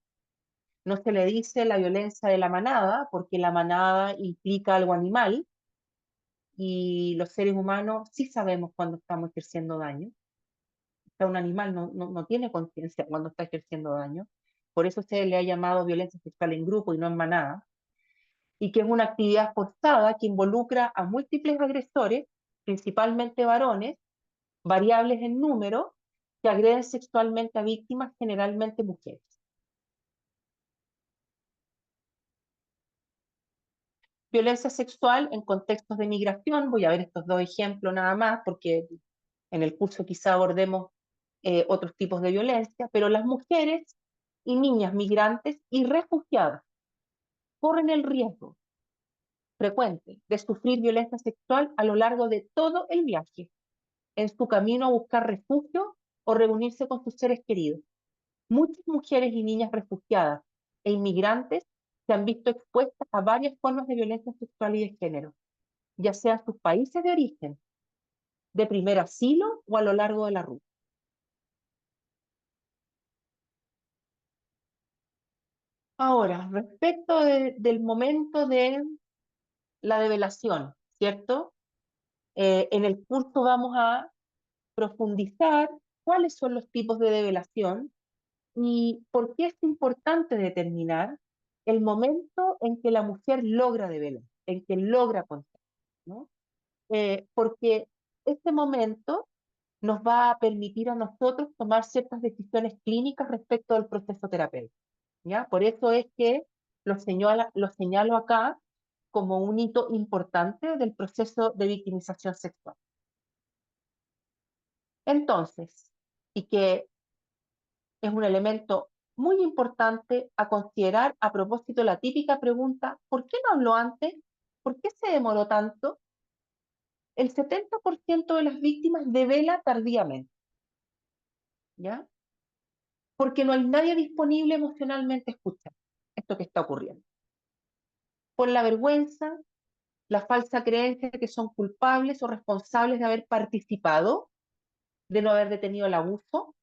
no se le dice la violencia de la manada, porque la manada implica algo animal, y los seres humanos sí sabemos cuando estamos ejerciendo daño. O sea, un animal no tiene conciencia cuando está ejerciendo daño. Por eso se le ha llamado violencia sexual en grupo y no en manada. Y que es una actividad forzada que involucra a múltiples agresores, principalmente varones, variables en número, que agreden sexualmente a víctimas, generalmente mujeres. Violencia sexual en contextos de migración, voy a ver estos dos ejemplos nada más, porque en el curso quizá abordemos otros tipos de violencia, pero las mujeres y niñas migrantes y refugiadas corren el riesgo frecuente de sufrir violencia sexual a lo largo de todo el viaje, en su camino a buscar refugio o reunirse con sus seres queridos. Muchas mujeres y niñas refugiadas e inmigrantes se han visto expuestas a varias formas de violencia sexual y de género, ya sea en sus países de origen, de primer asilo o a lo largo de la ruta. Ahora, respecto del momento de la develación, ¿cierto? En el curso vamos a profundizar cuáles son los tipos de develación y por qué es importante determinar el momento en que la mujer logra develar, en que logra contar, ¿no? Porque este momento nos va a permitir a nosotros tomar ciertas decisiones clínicas respecto al proceso terapéutico, ¿ya? Por eso es que lo señalo acá como un hito importante del proceso de victimización sexual. Entonces, y que es un elemento muy importante a considerar a propósito de la típica pregunta, ¿por qué no habló antes? ¿Por qué se demoró tanto? El 70% de las víctimas devela tardíamente, ¿ya? Porque no hay nadie disponible emocionalmente a escuchar esto que está ocurriendo. Por la vergüenza, la falsa creencia de que son culpables o responsables de haber participado, de no haber detenido el abuso,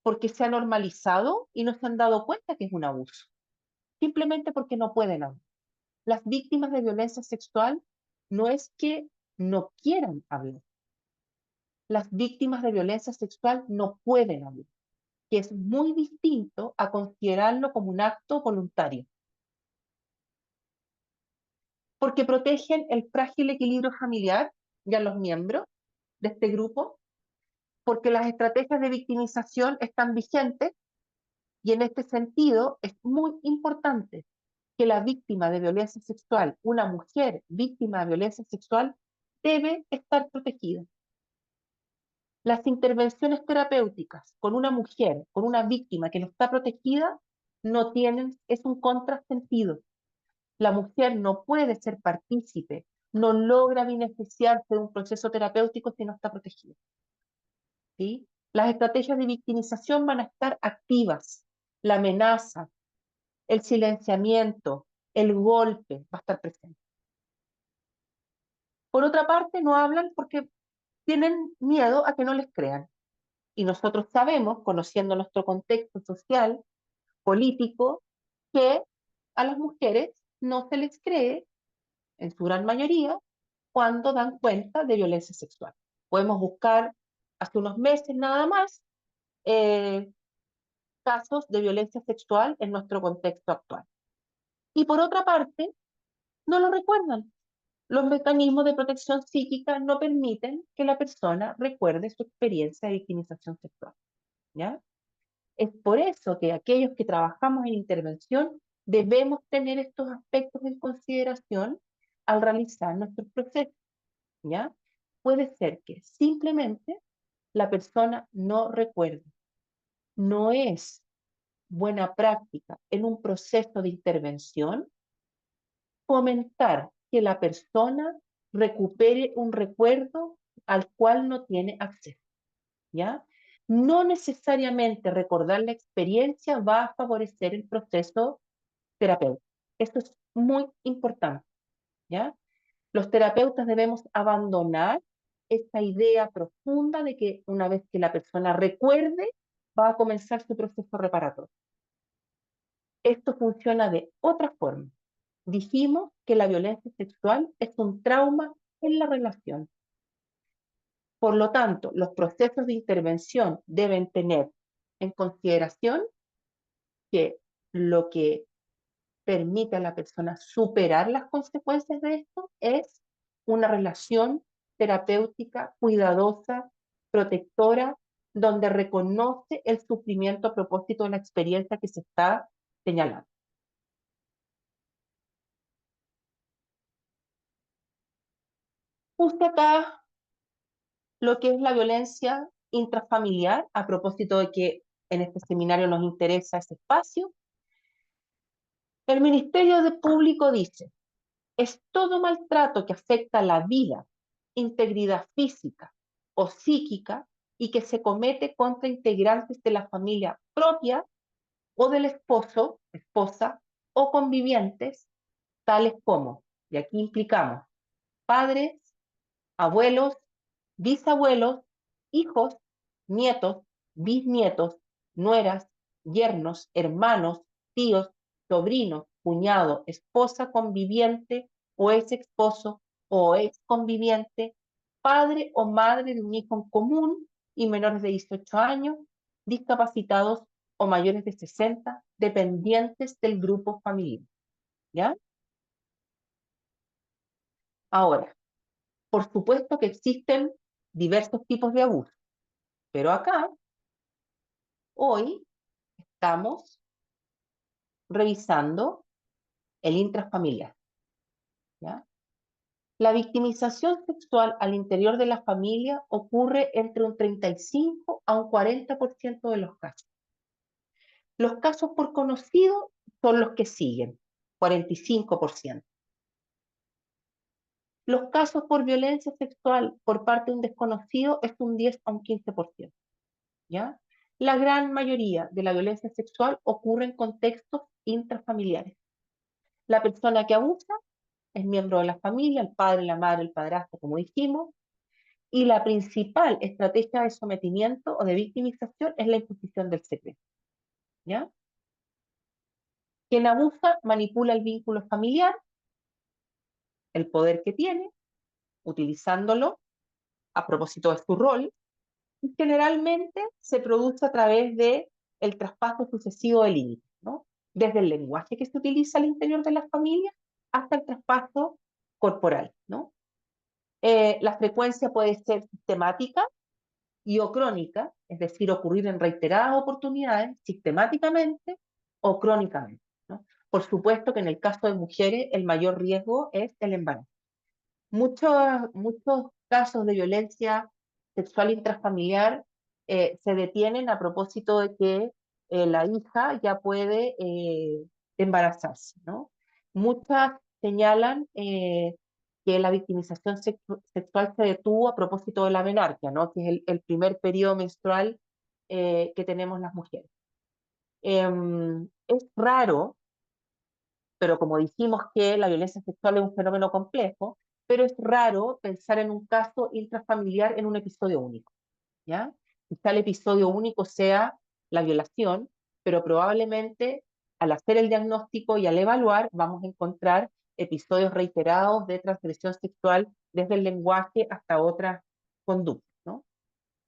porque se ha normalizado y no se han dado cuenta que es un abuso, simplemente porque no pueden hablar. Las víctimas de violencia sexual no es que no quieran hablar, las víctimas de violencia sexual no pueden hablar, que es muy distinto a considerarlo como un acto voluntario, porque protegen el frágil equilibrio familiar y a los miembros de este grupo, porque las estrategias de victimización están vigentes y en este sentido es muy importante que la víctima de violencia sexual, una mujer víctima de violencia sexual, debe estar protegida. Las intervenciones terapéuticas con una mujer, con una víctima que no está protegida, no tienen, es un contrasentido. La mujer no puede ser partícipe, no logra beneficiarse de un proceso terapéutico si no está protegida, ¿sí? Las estrategias de victimización van a estar activas. La amenaza, el silenciamiento, el golpe va a estar presente. Por otra parte, no hablan porque tienen miedo a que no les crean. Y nosotros sabemos, conociendo nuestro contexto social, político, que a las mujeres no se les cree, en su gran mayoría, cuando dan cuenta de violencia sexual. Podemos buscar hace unos meses nada más eh, casos de violencia sexual en nuestro contexto actual. Y por otra parte, no lo recuerdan. Los mecanismos de protección psíquica no permiten que la persona recuerde su experiencia de victimización sexual, ¿ya? Es por eso que aquellos que trabajamos en intervención debemos tener estos aspectos en consideración al realizar nuestros procesos, ¿ya? Puede ser que simplemente la persona no recuerde. No es buena práctica en un proceso de intervención fomentar que la persona recupere un recuerdo al cual no tiene acceso, ¿ya? No necesariamente recordar la experiencia va a favorecer el proceso terapéutico. Esto es muy importante, ¿ya? Los terapeutas debemos abandonar esta idea profunda de que una vez que la persona recuerde, va a comenzar su proceso reparatorio. Esto funciona de otra forma. Dijimos que la violencia sexual es un trauma en la relación. Por lo tanto, los procesos de intervención deben tener en consideración que lo que permite a la persona superar las consecuencias de esto es una relación terapéutica, cuidadosa, protectora, donde reconoce el sufrimiento a propósito de la experiencia que se está señalando. Puse acá lo que es la violencia intrafamiliar, a propósito de que en este seminario nos interesa ese espacio. El Ministerio de Público dice: es todo maltrato que afecta la vida, integridad física o psíquica y que se comete contra integrantes de la familia propia o del esposo, esposa o convivientes, tales como, y aquí implicamos, padres, abuelos, bisabuelos, hijos, nietos, bisnietos, nueras, yernos, hermanos, tíos, sobrinos, cuñado, esposa conviviente o ex esposo o ex conviviente, padre o madre de un hijo en común y menores de 18 años, discapacitados o mayores de 60, dependientes del grupo familiar. ¿Ya? Ahora, por supuesto que existen diversos tipos de abuso, pero acá, hoy, estamos revisando el intrafamiliar, ¿ya? La victimización sexual al interior de la familia ocurre entre un 35 a un 40% de los casos. Los casos por conocido son los que siguen, 45%. Los casos por violencia sexual por parte de un desconocido es un 10 a un 15%. ¿Ya? La gran mayoría de la violencia sexual ocurre en contextos intrafamiliares. La persona que abusa es miembro de la familia, el padre, la madre, el padrastro, como dijimos, y la principal estrategia de sometimiento o de victimización es la imposición del secreto. ¿Ya? Quien abusa manipula el vínculo familiar, el poder que tiene, utilizándolo a propósito de su rol, y generalmente se produce a través de el traspaso sucesivo de límites, ¿no? Desde el lenguaje que se utiliza al interior de las familias hasta el traspaso corporal, ¿no? La frecuencia puede ser sistemática y o crónica, es decir, ocurrir en reiteradas oportunidades, sistemáticamente o crónicamente, ¿no? Por supuesto que en el caso de mujeres el mayor riesgo es el embarazo. Muchos casos de violencia sexual intrafamiliar se detienen a propósito de que la hija ya puede embarazarse, ¿no? Muchas señalan que la victimización sexual se detuvo a propósito de la menarquia, ¿no? Que es el primer periodo menstrual que tenemos las mujeres. Es raro, pero como dijimos que la violencia sexual es un fenómeno complejo, pero es raro pensar en un caso intrafamiliar en un episodio único, ¿ya? Quizá el episodio único sea la violación, pero probablemente al hacer el diagnóstico y al evaluar vamos a encontrar episodios reiterados de transgresión sexual desde el lenguaje hasta otras conductas, ¿no?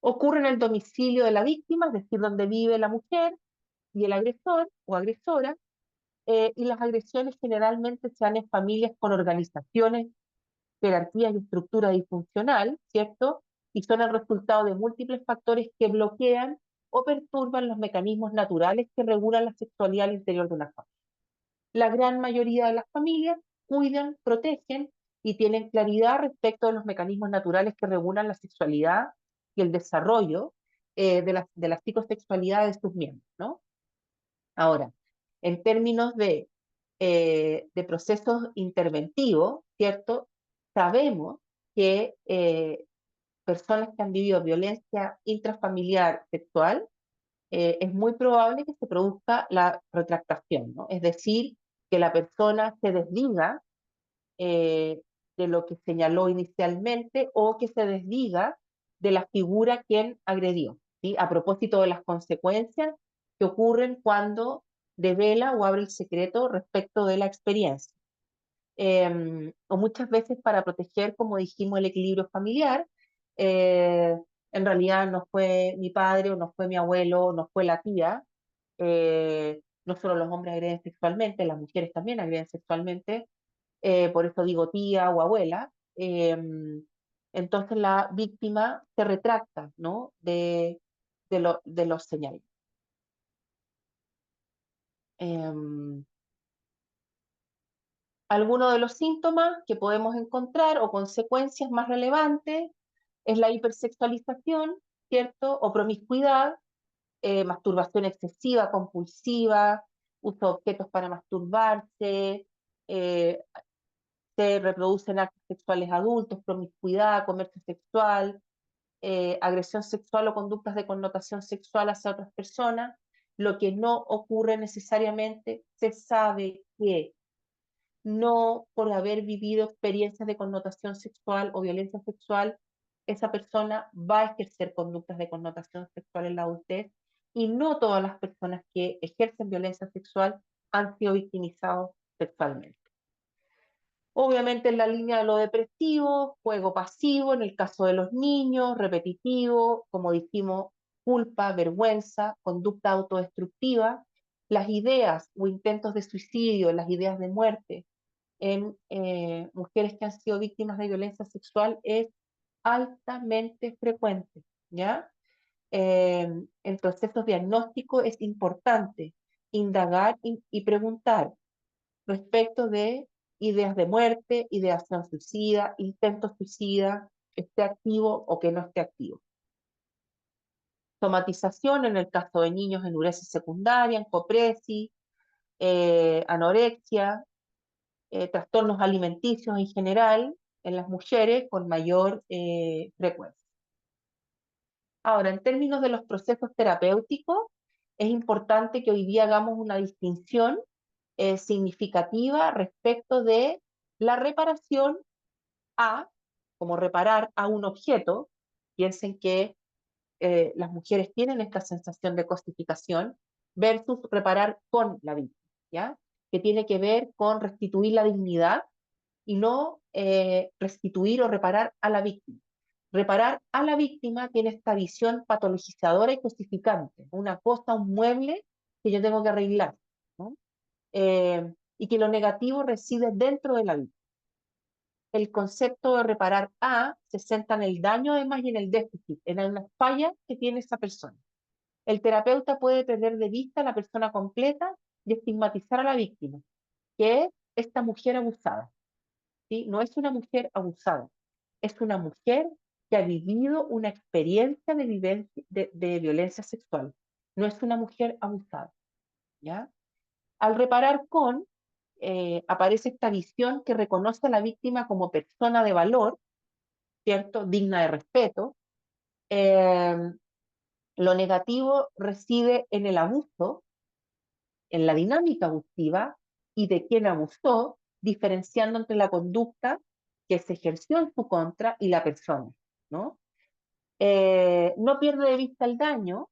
Ocurre en el domicilio de la víctima, es decir, donde vive la mujer y el agresor o agresora, y las agresiones generalmente se dan en familias con organizaciones, jerarquías y estructura disfuncional, ¿cierto? Y son el resultado de múltiples factores que bloquean o perturban los mecanismos naturales que regulan la sexualidad al interior de una familia. La gran mayoría de las familias cuidan, protegen y tienen claridad respecto de los mecanismos naturales que regulan la sexualidad y el desarrollo de la psicosexualidad de sus miembros, ¿no? Ahora, en términos de procesos interventivos, ¿cierto? Sabemos que personas que han vivido violencia intrafamiliar sexual, es muy probable que se produzca la retractación, ¿no? Es decir, que la persona se desdiga de lo que señaló inicialmente o que se desdiga de la figura quien agredió, ¿sí? A propósito de las consecuencias que ocurren cuando devela o abre el secreto respecto de la experiencia. o muchas veces para proteger, como dijimos, el equilibrio familiar. eh, en realidad no fue mi padre o no fue mi abuelo o no fue la tía. No solo los hombres agreden sexualmente, las mujeres también agreden sexualmente, por eso digo tía o abuela. Entonces la víctima se retracta, ¿no? de los señales. Em, Algunos de los síntomas que podemos encontrar o consecuencias más relevantes es la hipersexualización, ¿cierto? O promiscuidad, masturbación excesiva, compulsiva, uso de objetos para masturbarse, eh, se reproducen actos sexuales adultos, promiscuidad, comercio sexual, agresión sexual o conductas de connotación sexual hacia otras personas. Lo que no ocurre necesariamente, se sabe que no por haber vivido experiencias de connotación sexual o violencia sexual, esa persona va a ejercer conductas de connotación sexual en la adultez, y no todas las personas que ejercen violencia sexual han sido victimizados sexualmente. Obviamente en la línea de lo depresivo, juego pasivo, en el caso de los niños, repetitivo, como dijimos, culpa, vergüenza, conducta autodestructiva, las ideas o intentos de suicidio, las ideas de muerte en mujeres que han sido víctimas de violencia sexual es altamente frecuente, ¿ya? En procesos diagnósticos es importante indagar y preguntar respecto de ideas de muerte, ideación suicida, intento suicida, esté activo o que no esté activo. Somatización en el caso de niños, enuresis secundaria, encopresis, anorexia, trastornos alimenticios en general en las mujeres con mayor frecuencia. Ahora, en términos de los procesos terapéuticos, es importante que hoy día hagamos una distinción significativa respecto de la reparación a, como reparar a un objeto. Piensen que las mujeres tienen esta sensación de cosificación versus reparar con la víctima, ¿ya? Que tiene que ver con restituir la dignidad y no restituir o reparar a la víctima. Reparar a la víctima tiene esta visión patologizadora y cosificante, una cosa, un mueble que yo tengo que arreglar, ¿no? Y que lo negativo reside dentro de la víctima. El concepto de reparar a se centra en el daño además y en el déficit, en las fallas que tiene esa persona. El terapeuta puede perder de vista a la persona completa y estigmatizar a la víctima, que es esta mujer abusada. ¿Sí? No es una mujer abusada, es una mujer que ha vivido una experiencia de violencia sexual. No es una mujer abusada, ¿ya? Al reparar con, aparece esta visión que reconoce a la víctima como persona de valor, ¿cierto? Digna de respeto. Eh, lo negativo reside en el abuso, en la dinámica abusiva y de quien abusó, diferenciando entre la conducta que se ejerció en su contra y la persona, ¿no? No pierde de vista el daño,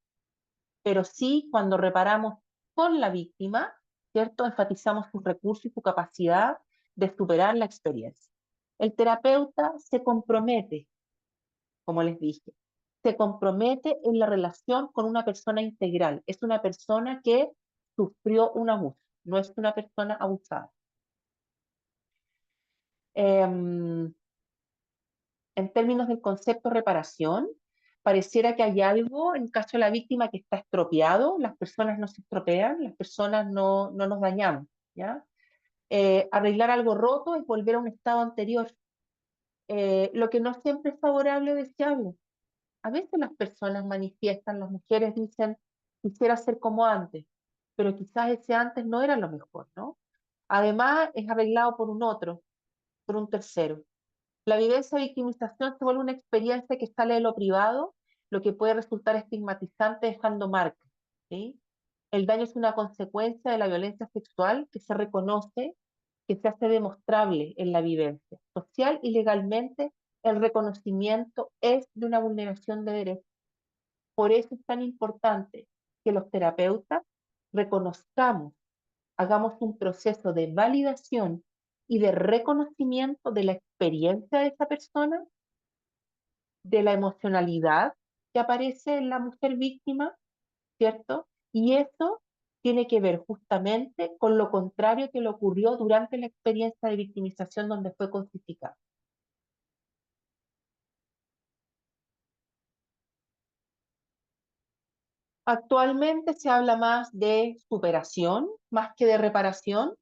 pero sí cuando reparamos con la víctima, ¿cierto? Enfatizamos sus recursos y su capacidad de superar la experiencia. El terapeuta se compromete, como les dije, se compromete en la relación con una persona integral. Es una persona que sufrió un abuso, no es una persona abusada. Em, en términos del concepto de reparación, pareciera que hay algo en caso de la víctima que está estropeado. Las personas no se estropean, las personas no nos dañamos, ¿ya? Arreglar algo roto es volver a un estado anterior, lo que no siempre es favorable o deseable. A veces las personas manifiestan, las mujeres dicen, quisiera ser como antes, pero quizás ese antes no era lo mejor, ¿no? Además, es arreglado por un otro, por un tercero. La vivencia de victimización se vuelve una experiencia que sale de lo privado, lo que puede resultar estigmatizante dejando marcas, ¿sí? El daño es una consecuencia de la violencia sexual que se reconoce, que se hace demostrable en la vivencia. Social y legalmente, el reconocimiento es de una vulneración de derechos. Por eso es tan importante que los terapeutas reconozcamos, hagamos un proceso de validación y de reconocimiento de la experiencia de esa persona, de la emocionalidad que aparece en la mujer víctima, ¿cierto? Y eso tiene que ver justamente con lo contrario que le ocurrió durante la experiencia de victimización donde fue cosificada. Actualmente se habla más de superación, más que de reparación.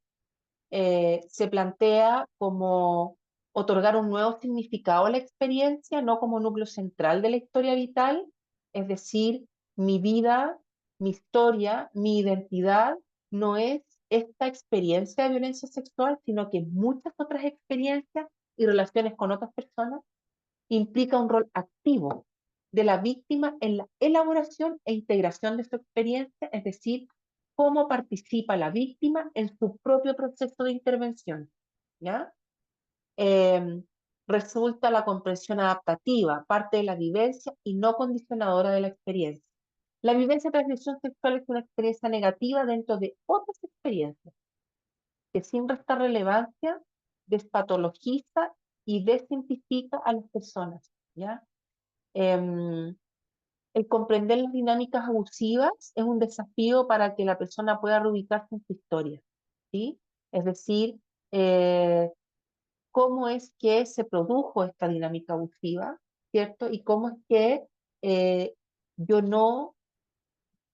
Se plantea como otorgar un nuevo significado a la experiencia, no como núcleo central de la historia vital, es decir, mi vida, mi historia, mi identidad no es esta experiencia de violencia sexual, sino que muchas otras experiencias y relaciones con otras personas implica un rol activo de la víctima en la elaboración e integración de su experiencia, es decir, cómo participa la víctima en su propio proceso de intervención, ¿ya? Eh, Resulta la comprensión adaptativa, parte de la vivencia y no condicionadora de la experiencia. La vivencia de transgresión sexual es una experiencia negativa dentro de otras experiencias, que sin restar relevancia despatologiza y desidentifica a las personas, ¿ya? Em, el comprender las dinámicas abusivas es un desafío para que la persona pueda reubicarse en su historia, ¿sí? Es decir, eh, cómo es que se produjo esta dinámica abusiva, ¿cierto? Y cómo es que eh, yo no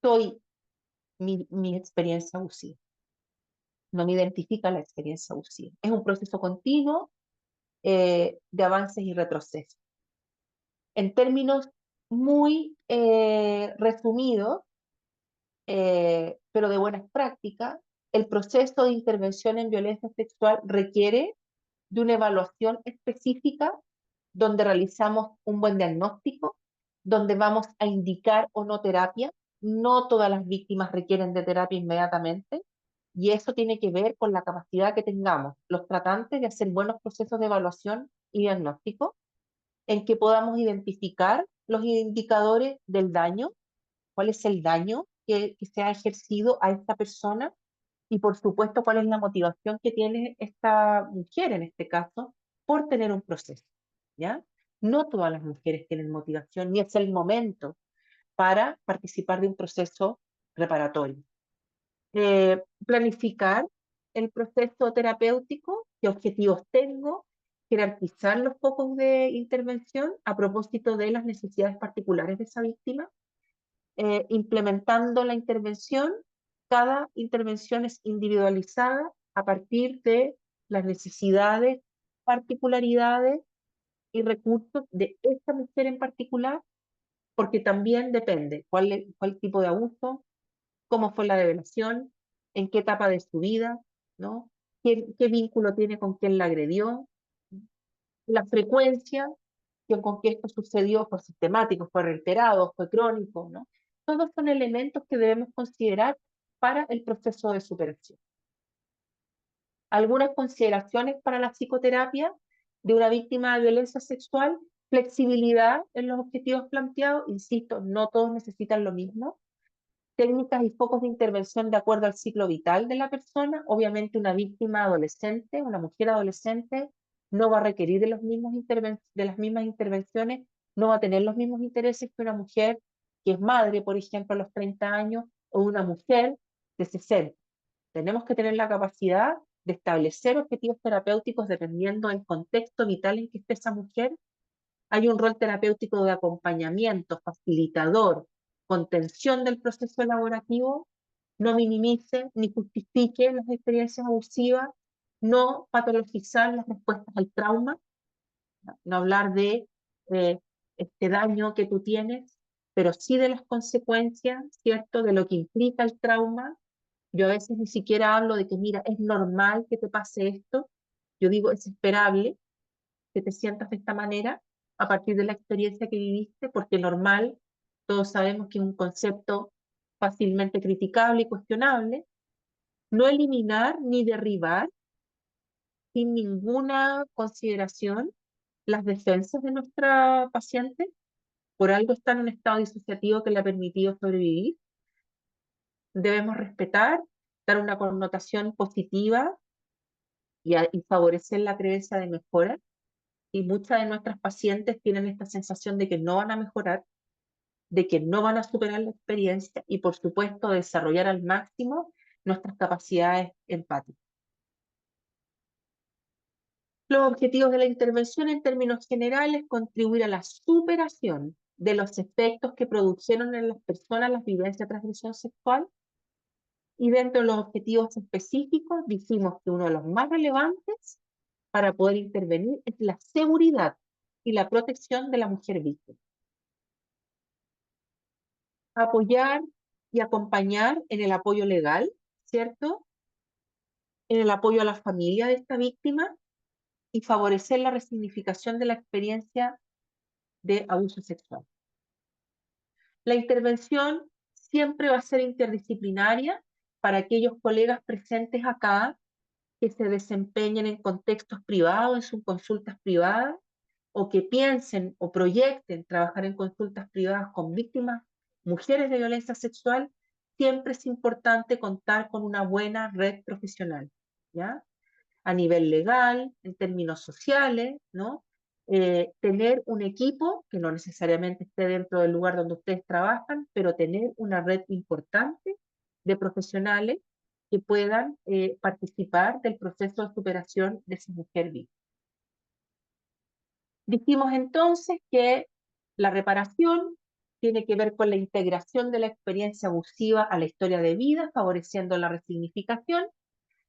soy mi experiencia abusiva, no me identifica la experiencia abusiva. Es un proceso continuo de avances y retrocesos. En términos muy resumidos, pero de buenas prácticas, el proceso de intervención en violencia sexual requiere de una evaluación específica donde realizamos un buen diagnóstico, donde vamos a indicar o no terapia. No todas las víctimas requieren de terapia inmediatamente y eso tiene que ver con la capacidad que tengamos los tratantes de hacer buenos procesos de evaluación y diagnóstico en que podamos identificar los indicadores del daño, cuál es el daño que se ha ejercido a esta persona y por supuesto cuál es la motivación que tiene esta mujer en este caso por tener un proceso, ¿ya? No todas las mujeres tienen motivación ni es el momento para participar de un proceso reparatorio. Planificar el proceso terapéutico, qué objetivos tengo, jerarquizar los focos de intervención a propósito de las necesidades particulares de esa víctima, implementando la intervención. Cada intervención es individualizada a partir de las necesidades, particularidades y recursos de esta mujer en particular, porque también depende cuál tipo de abuso, cómo fue la revelación, en qué etapa de su vida, ¿no? Qué vínculo tiene con quien la agredió, la frecuencia con que esto sucedió, fue sistemático, fue reiterado, fue crónico, ¿no? Todos son elementos que debemos considerar para el proceso de superación. Algunas consideraciones para la psicoterapia de una víctima de violencia sexual: flexibilidad en los objetivos planteados, insisto, no todos necesitan lo mismo. Técnicas y focos de intervención de acuerdo al ciclo vital de la persona. Obviamente una víctima adolescente, una mujer adolescente, no va a requerir de, de las mismas intervenciones, no va a tener los mismos intereses que una mujer que es madre, por ejemplo, a los 30 años, o una mujer de 60. Tenemos que tener la capacidad de establecer objetivos terapéuticos dependiendo del contexto vital en que esté esa mujer. Hay un rol terapéutico de acompañamiento, facilitador, contención del proceso elaborativo. No minimice ni justifique las experiencias abusivas, no patologizar las respuestas al trauma, no hablar de eh, este daño que tú tienes, pero sí de las consecuencias, ¿cierto? De lo que implica el trauma. Yo a veces ni siquiera hablo de que, mira, es normal que te pase esto. Yo digo, es esperable que te sientas de esta manera a partir de la experiencia que viviste, porque normal, todos sabemos que es un concepto fácilmente criticable y cuestionable. No eliminar ni derribar sin ninguna consideración las defensas de nuestra paciente, por algo está en un estado disociativo que le ha permitido sobrevivir. Debemos respetar, dar una connotación positiva y favorecer la creencia de mejora. Y muchas de nuestras pacientes tienen esta sensación de que no van a mejorar, de que no van a superar la experiencia y, por supuesto, desarrollar al máximo nuestras capacidades empáticas. Los objetivos de la intervención en términos generales, contribuir a la superación de los efectos que produjeron en las personas las vivencias de transgresión sexual. Y dentro de los objetivos específicos, dijimos que uno de los más relevantes para poder intervenir es la seguridad y la protección de la mujer víctima. Apoyar y acompañar en el apoyo legal, ¿cierto? En el apoyo a la familia de esta víctima y favorecer la resignificación de la experiencia de abuso sexual. La intervención siempre va a ser interdisciplinaria para aquellos colegas presentes acá que se desempeñen en contextos privados, en sus consultas privadas, o que piensen o proyecten trabajar en consultas privadas con víctimas, mujeres de violencia sexual. Siempre es importante contar con una buena red profesional, ¿ya? A nivel legal, en términos sociales, ¿no? Tener un equipo que no necesariamente esté dentro del lugar donde ustedes trabajan, pero tener una red importante de profesionales que puedan participar del proceso de superación de esa mujer víctima. Dijimos entonces que la reparación tiene que ver con la integración de la experiencia abusiva a la historia de vida, favoreciendo la resignificación,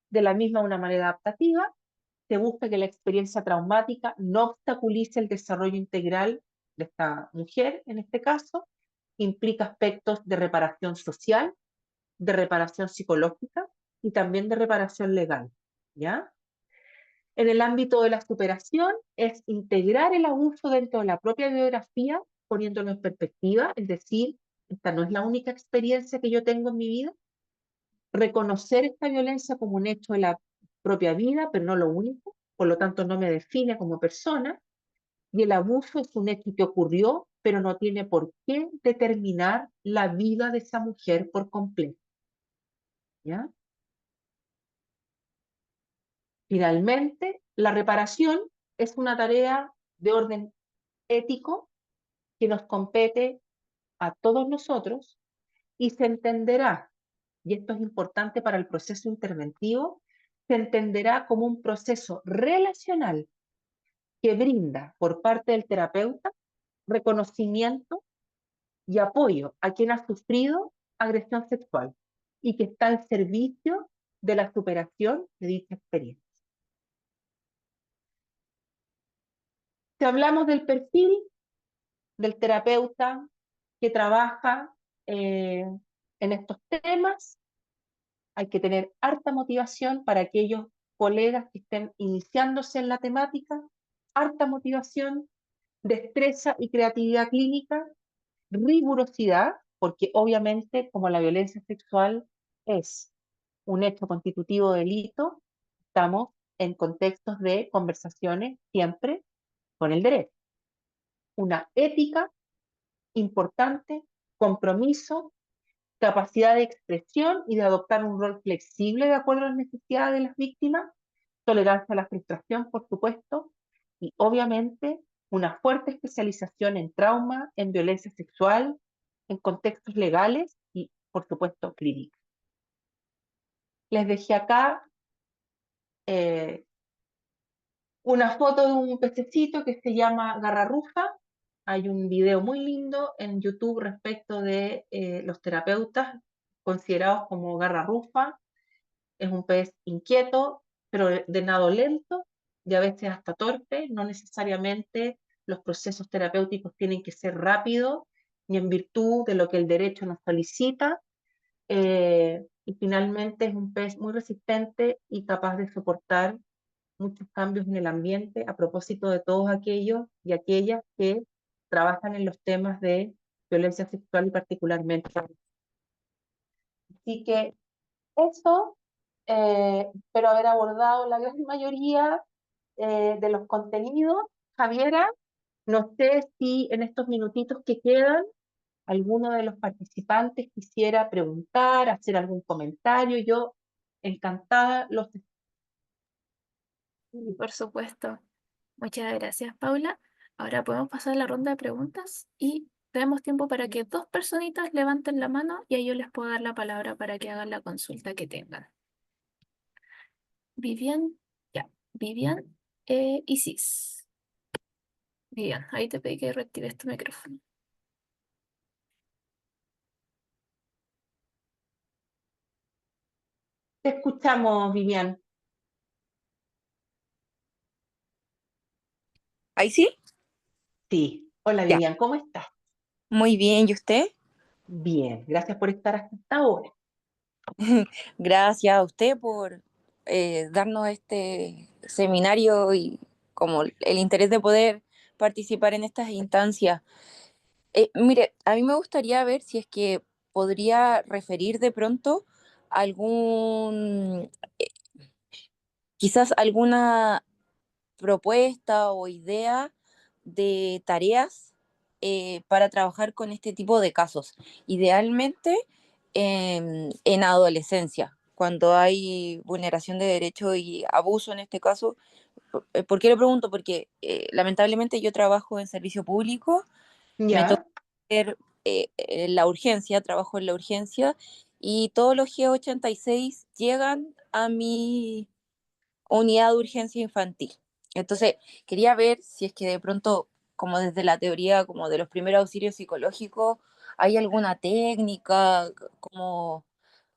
de la misma una manera adaptativa. Se busca que la experiencia traumática no obstaculice el desarrollo integral de esta mujer, en este caso. Implica aspectos de reparación social, de reparación psicológica y también de reparación legal, ¿ya? En el ámbito de la superación es integrar el abuso dentro de la propia biografía, poniéndolo en perspectiva, es decir, esta no es la única experiencia que yo tengo en mi vida. Reconocer esta violencia como un hecho de la propia vida, pero no lo único, por lo tanto no me define como persona, y el abuso es un hecho que ocurrió, pero no tiene por qué determinar la vida de esa mujer por completo, ¿ya? Finalmente, la reparación es una tarea de orden ético que nos compete a todos nosotros y se entenderá, y esto es importante para el proceso interventivo, se entenderá como un proceso relacional que brinda por parte del terapeuta reconocimiento y apoyo a quien ha sufrido agresión sexual y que está al servicio de la superación de dicha experiencia. Si hablamos del perfil del terapeuta que trabaja en estos temas, hay que tener harta motivación para aquellos colegas que estén iniciándose en la temática, harta motivación, destreza y creatividad clínica, rigurosidad, porque obviamente como la violencia sexual es un hecho constitutivo de delito, estamos en contextos de conversaciones siempre con el derecho. Una ética importante, compromiso, capacidad de expresión y de adoptar un rol flexible de acuerdo a las necesidades de las víctimas, tolerancia a la frustración, por supuesto, y obviamente una fuerte especialización en trauma, en violencia sexual, en contextos legales y, por supuesto, clínicos. Les dejé acá una foto de un pececito que se llama garrarrufa. Hay un video muy lindo en YouTube respecto de los terapeutas considerados como garrarrufa. Es un pez inquieto, pero de nado lento y a veces hasta torpe. No necesariamente los procesos terapéuticos tienen que ser rápidos, ni en virtud de lo que el derecho nos solicita. Y finalmente es un pez muy resistente y capaz de soportar muchos cambios en el ambiente a propósito de todos aquellos y aquellas que trabajan en los temas de violencia sexual y particularmente. Así que eso, espero haber abordado la gran mayoría de los contenidos. Javiera, no sé si en estos minutitos que quedan alguno de los participantes quisiera preguntar, hacer algún comentario. Yo encantada los Y por supuesto, muchas gracias, Paula. Ahora podemos pasar a la ronda de preguntas y tenemos tiempo para que dos personitas levanten la mano y ahí yo les puedo dar la palabra para que hagan la consulta que tengan. Vivian, ya. Vivian, Isis. Vivian, ahí te pedí que reactives tu micrófono. Te escuchamos, Vivian. Ahí sí, Sí. Hola, ya. Vivian, ¿cómo estás? Muy bien, ¿y usted? Bien, gracias por estar hasta esta hora. Gracias a usted por darnos este seminario y como el interés de poder participar en estas instancias. Mire, a mí me gustaría ver si es que podría referir de pronto algún, quizás alguna propuesta o idea de tareas para trabajar con este tipo de casos. Idealmente en adolescencia, cuando hay vulneración de derechos y abuso en este caso. ¿Por qué lo pregunto? Porque lamentablemente yo trabajo en servicio público, me toca Ya, hacer la urgencia, trabajo en la urgencia y todos los G86 llegan a mi unidad de urgencia infantil. Entonces, quería ver si es que de pronto, como desde la teoría, como de los primeros auxilios psicológicos, hay alguna técnica como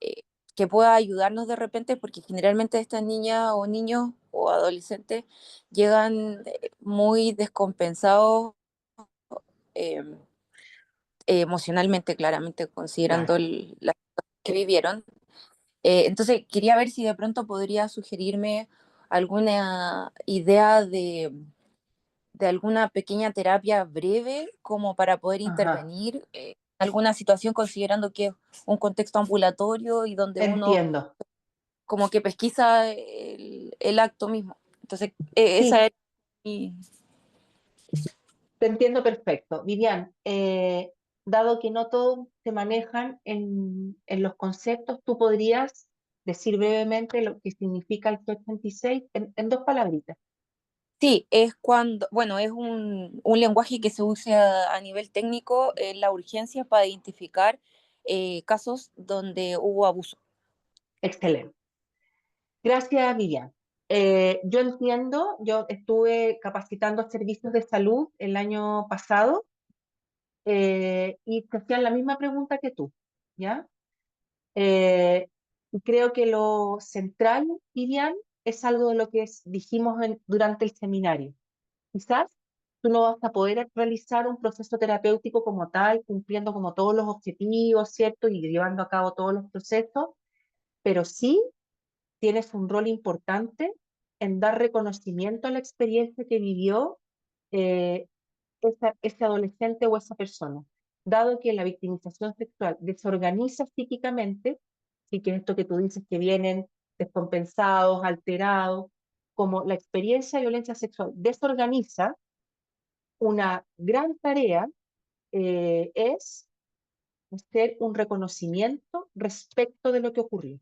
eh, que pueda ayudarnos de repente, porque generalmente estas niñas o niños o adolescentes llegan muy descompensados eh, emocionalmente, claramente, considerando claro. la que vivieron. Entonces, quería ver si de pronto podría sugerirme alguna idea de alguna pequeña terapia breve como para poder Ajá, intervenir en alguna situación considerando que es un contexto ambulatorio y donde uno entiendo. como que pesquisa el acto mismo. Entonces, esa Sí, es mi... te entiendo perfecto. Vivian, dado que no todos se manejan en los conceptos, tú podrías decir brevemente lo que significa el G86 en dos palabritas. Sí, es cuando, bueno, es un lenguaje que se usa a nivel técnico en la urgencia para identificar casos donde hubo abuso. Excelente. Gracias, Vivian. Yo entiendo, yo estuve capacitando servicios de salud el año pasado y te hacían la misma pregunta que tú, ¿ya? Y creo que lo central, Vivian, es algo de lo que dijimos durante el seminario. Quizás tú no vas a poder realizar un proceso terapéutico como tal, cumpliendo como todos los objetivos, ¿cierto? Y llevando a cabo todos los procesos, pero sí tienes un rol importante en dar reconocimiento a la experiencia que vivió eh, ese adolescente o esa persona. Dado que la victimización sexual desorganiza psíquicamente, sí que esto que tú dices que vienen descompensados, alterados, como la experiencia de violencia sexual desorganiza, una gran tarea es hacer un reconocimiento respecto de lo que ocurrió.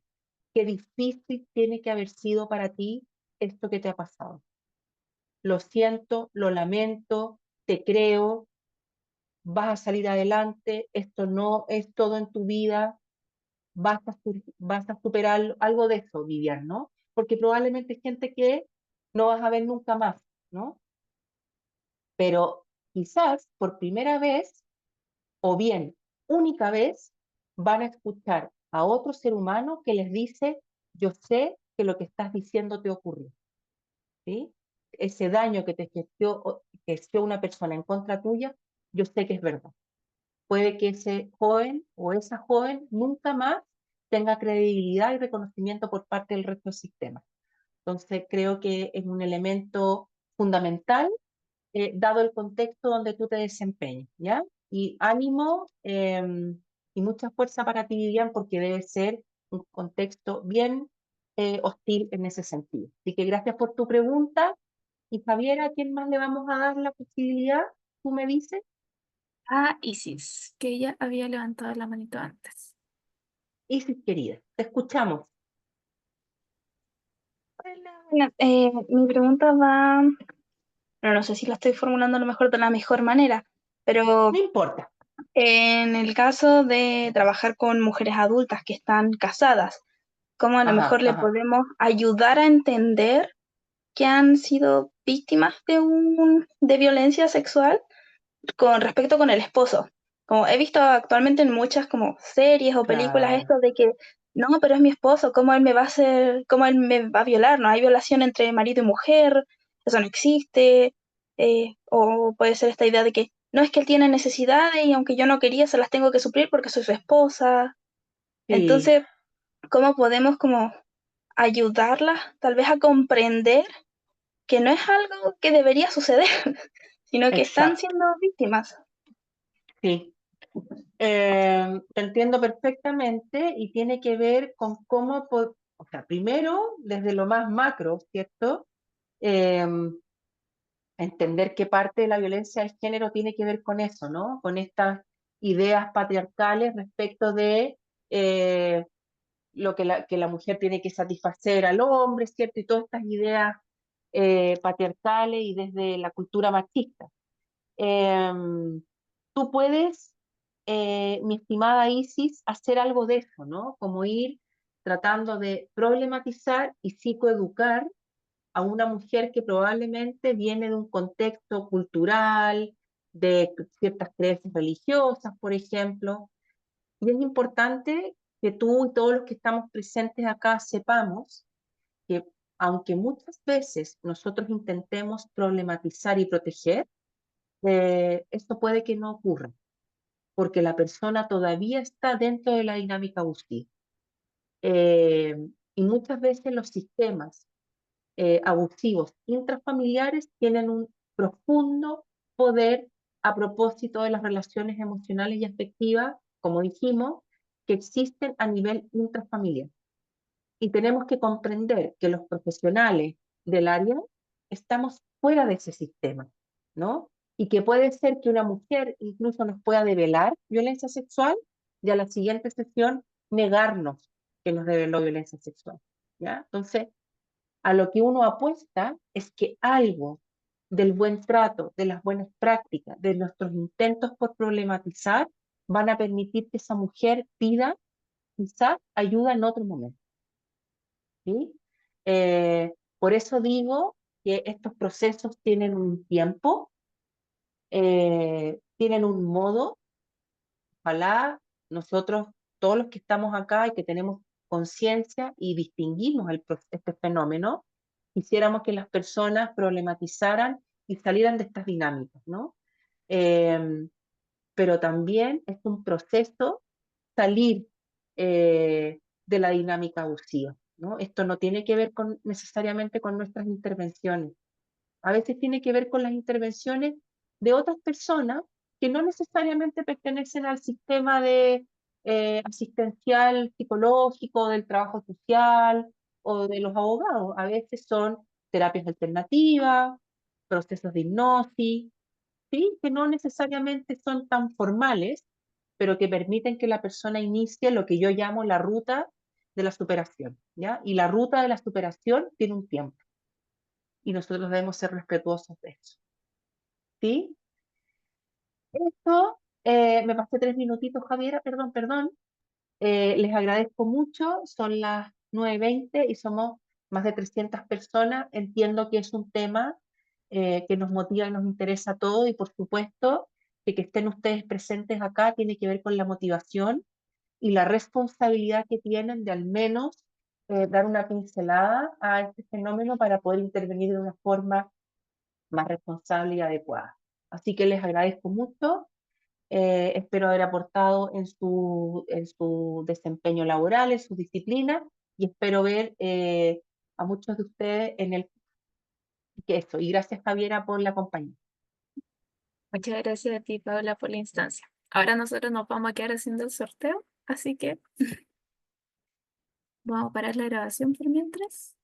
Qué difícil tiene que haber sido para ti esto que te ha pasado. Lo siento, lo lamento, te creo, vas a salir adelante, esto no es todo en tu vida, vas a superar algo de eso, Vivian, ¿no? Porque probablemente hay gente que no vas a ver nunca más, ¿no? Pero quizás por primera vez, o bien única vez, van a escuchar a otro ser humano que les dice, yo sé que lo que estás diciendo te ocurrió, ¿sí? Ese daño que te ejerció una persona en contra tuya, yo sé que es verdad. Puede que ese joven o esa joven nunca más tenga credibilidad y reconocimiento por parte del resto del sistema. Entonces, creo que es un elemento fundamental, dado el contexto donde tú te desempeñas, ¿ya? Y ánimo y mucha fuerza para ti, Vivian, porque debe ser un contexto bien hostil en ese sentido. Así que gracias por tu pregunta. Y Javiera, ¿a quién más le vamos a dar la posibilidad? ¿Tú me dices? A Isis, que ella había levantado la manito antes. Isis, querida, te escuchamos. Hola, Bueno, mi pregunta va, pero no sé si la estoy formulando a lo mejor de la mejor manera, pero No importa. en el caso de trabajar con mujeres adultas que están casadas, ¿cómo a lo Ajá, mejor le ajá, podemos ayudar a entender que han sido víctimas de violencia sexual con respecto con el esposo? Como he visto actualmente en muchas como series o películas claro, esto de que no, pero es mi esposo, ¿cómo él me va a hacer, cómo él me va a violar? No hay violación entre marido y mujer, eso no existe. O puede ser esta idea de que no, es que él tiene necesidades y aunque yo no quería se las tengo que suplir porque soy su esposa. sí, Entonces, ¿cómo podemos como ayudarlas tal vez a comprender que no es algo que debería suceder, sino que están exacto, siendo víctimas? sí. Te entiendo perfectamente y tiene que ver con cómo, o sea, primero, desde lo más macro, ¿cierto? Entender que parte de la violencia de género tiene que ver con eso, ¿no? Con estas ideas patriarcales respecto de lo que la mujer tiene que satisfacer al hombre, ¿cierto? Y todas estas ideas patriarcales y desde la cultura machista. Tú puedes, mi estimada Isis, hacer algo de eso, ¿no? Como ir tratando de problematizar y psicoeducar a una mujer que probablemente viene de un contexto cultural, de ciertas creencias religiosas, por ejemplo. Y es importante que tú y todos los que estamos presentes acá sepamos que aunque muchas veces nosotros intentemos problematizar y proteger, esto puede que no ocurra, porque la persona todavía está dentro de la dinámica abusiva. Eh, y muchas veces los sistemas abusivos intrafamiliares tienen un profundo poder a propósito de las relaciones emocionales y afectivas, como dijimos, que existen a nivel intrafamiliar. Y tenemos que comprender que los profesionales del área estamos fuera de ese sistema, ¿no? Y que puede ser que una mujer incluso nos pueda develar violencia sexual y a la siguiente sesión negarnos que nos reveló violencia sexual, ¿ya? Entonces, a lo que uno apuesta es que algo del buen trato, de las buenas prácticas, de nuestros intentos por problematizar, van a permitir que esa mujer pida quizás ayuda en otro momento, ¿sí? Por eso digo que estos procesos tienen un tiempo, tienen un modo. Ojalá nosotros, todos los que estamos acá y que tenemos conciencia y distinguimos este fenómeno, quisiéramos que las personas problematizaran y salieran de estas dinámicas, ¿no? Eh, pero también es un proceso salir de la dinámica abusiva, ¿no? Esto no tiene que ver necesariamente con nuestras intervenciones. A veces tiene que ver con las intervenciones de otras personas que no necesariamente pertenecen al sistema de asistencial psicológico, del trabajo social o de los abogados. A veces son terapias alternativas, procesos de hipnosis, ¿sí? Que no necesariamente son tan formales, pero que permiten que la persona inicie lo que yo llamo la ruta de la superación, ¿ya? Y la ruta de la superación tiene un tiempo y nosotros debemos ser respetuosos de eso, ¿sí? Esto, me pasé 3 minutitos, Javiera, perdón, perdón. Les agradezco mucho, son las 9:20 y somos más de 300 personas. Entiendo que es un tema que nos motiva y nos interesa a todos y por supuesto que estén ustedes presentes acá tiene que ver con la motivación y la responsabilidad que tienen de al menos dar una pincelada a este fenómeno para poder intervenir de una forma más responsable y adecuada. Así que les agradezco mucho, espero haber aportado en su desempeño laboral, en su disciplina, y espero ver a muchos de ustedes en el que eso. Y gracias, Javiera, por la compañía. Muchas gracias a ti, Paula, por la instancia. Ahora nosotros nos vamos a quedar haciendo el sorteo, así que vamos a parar la grabación por mientras.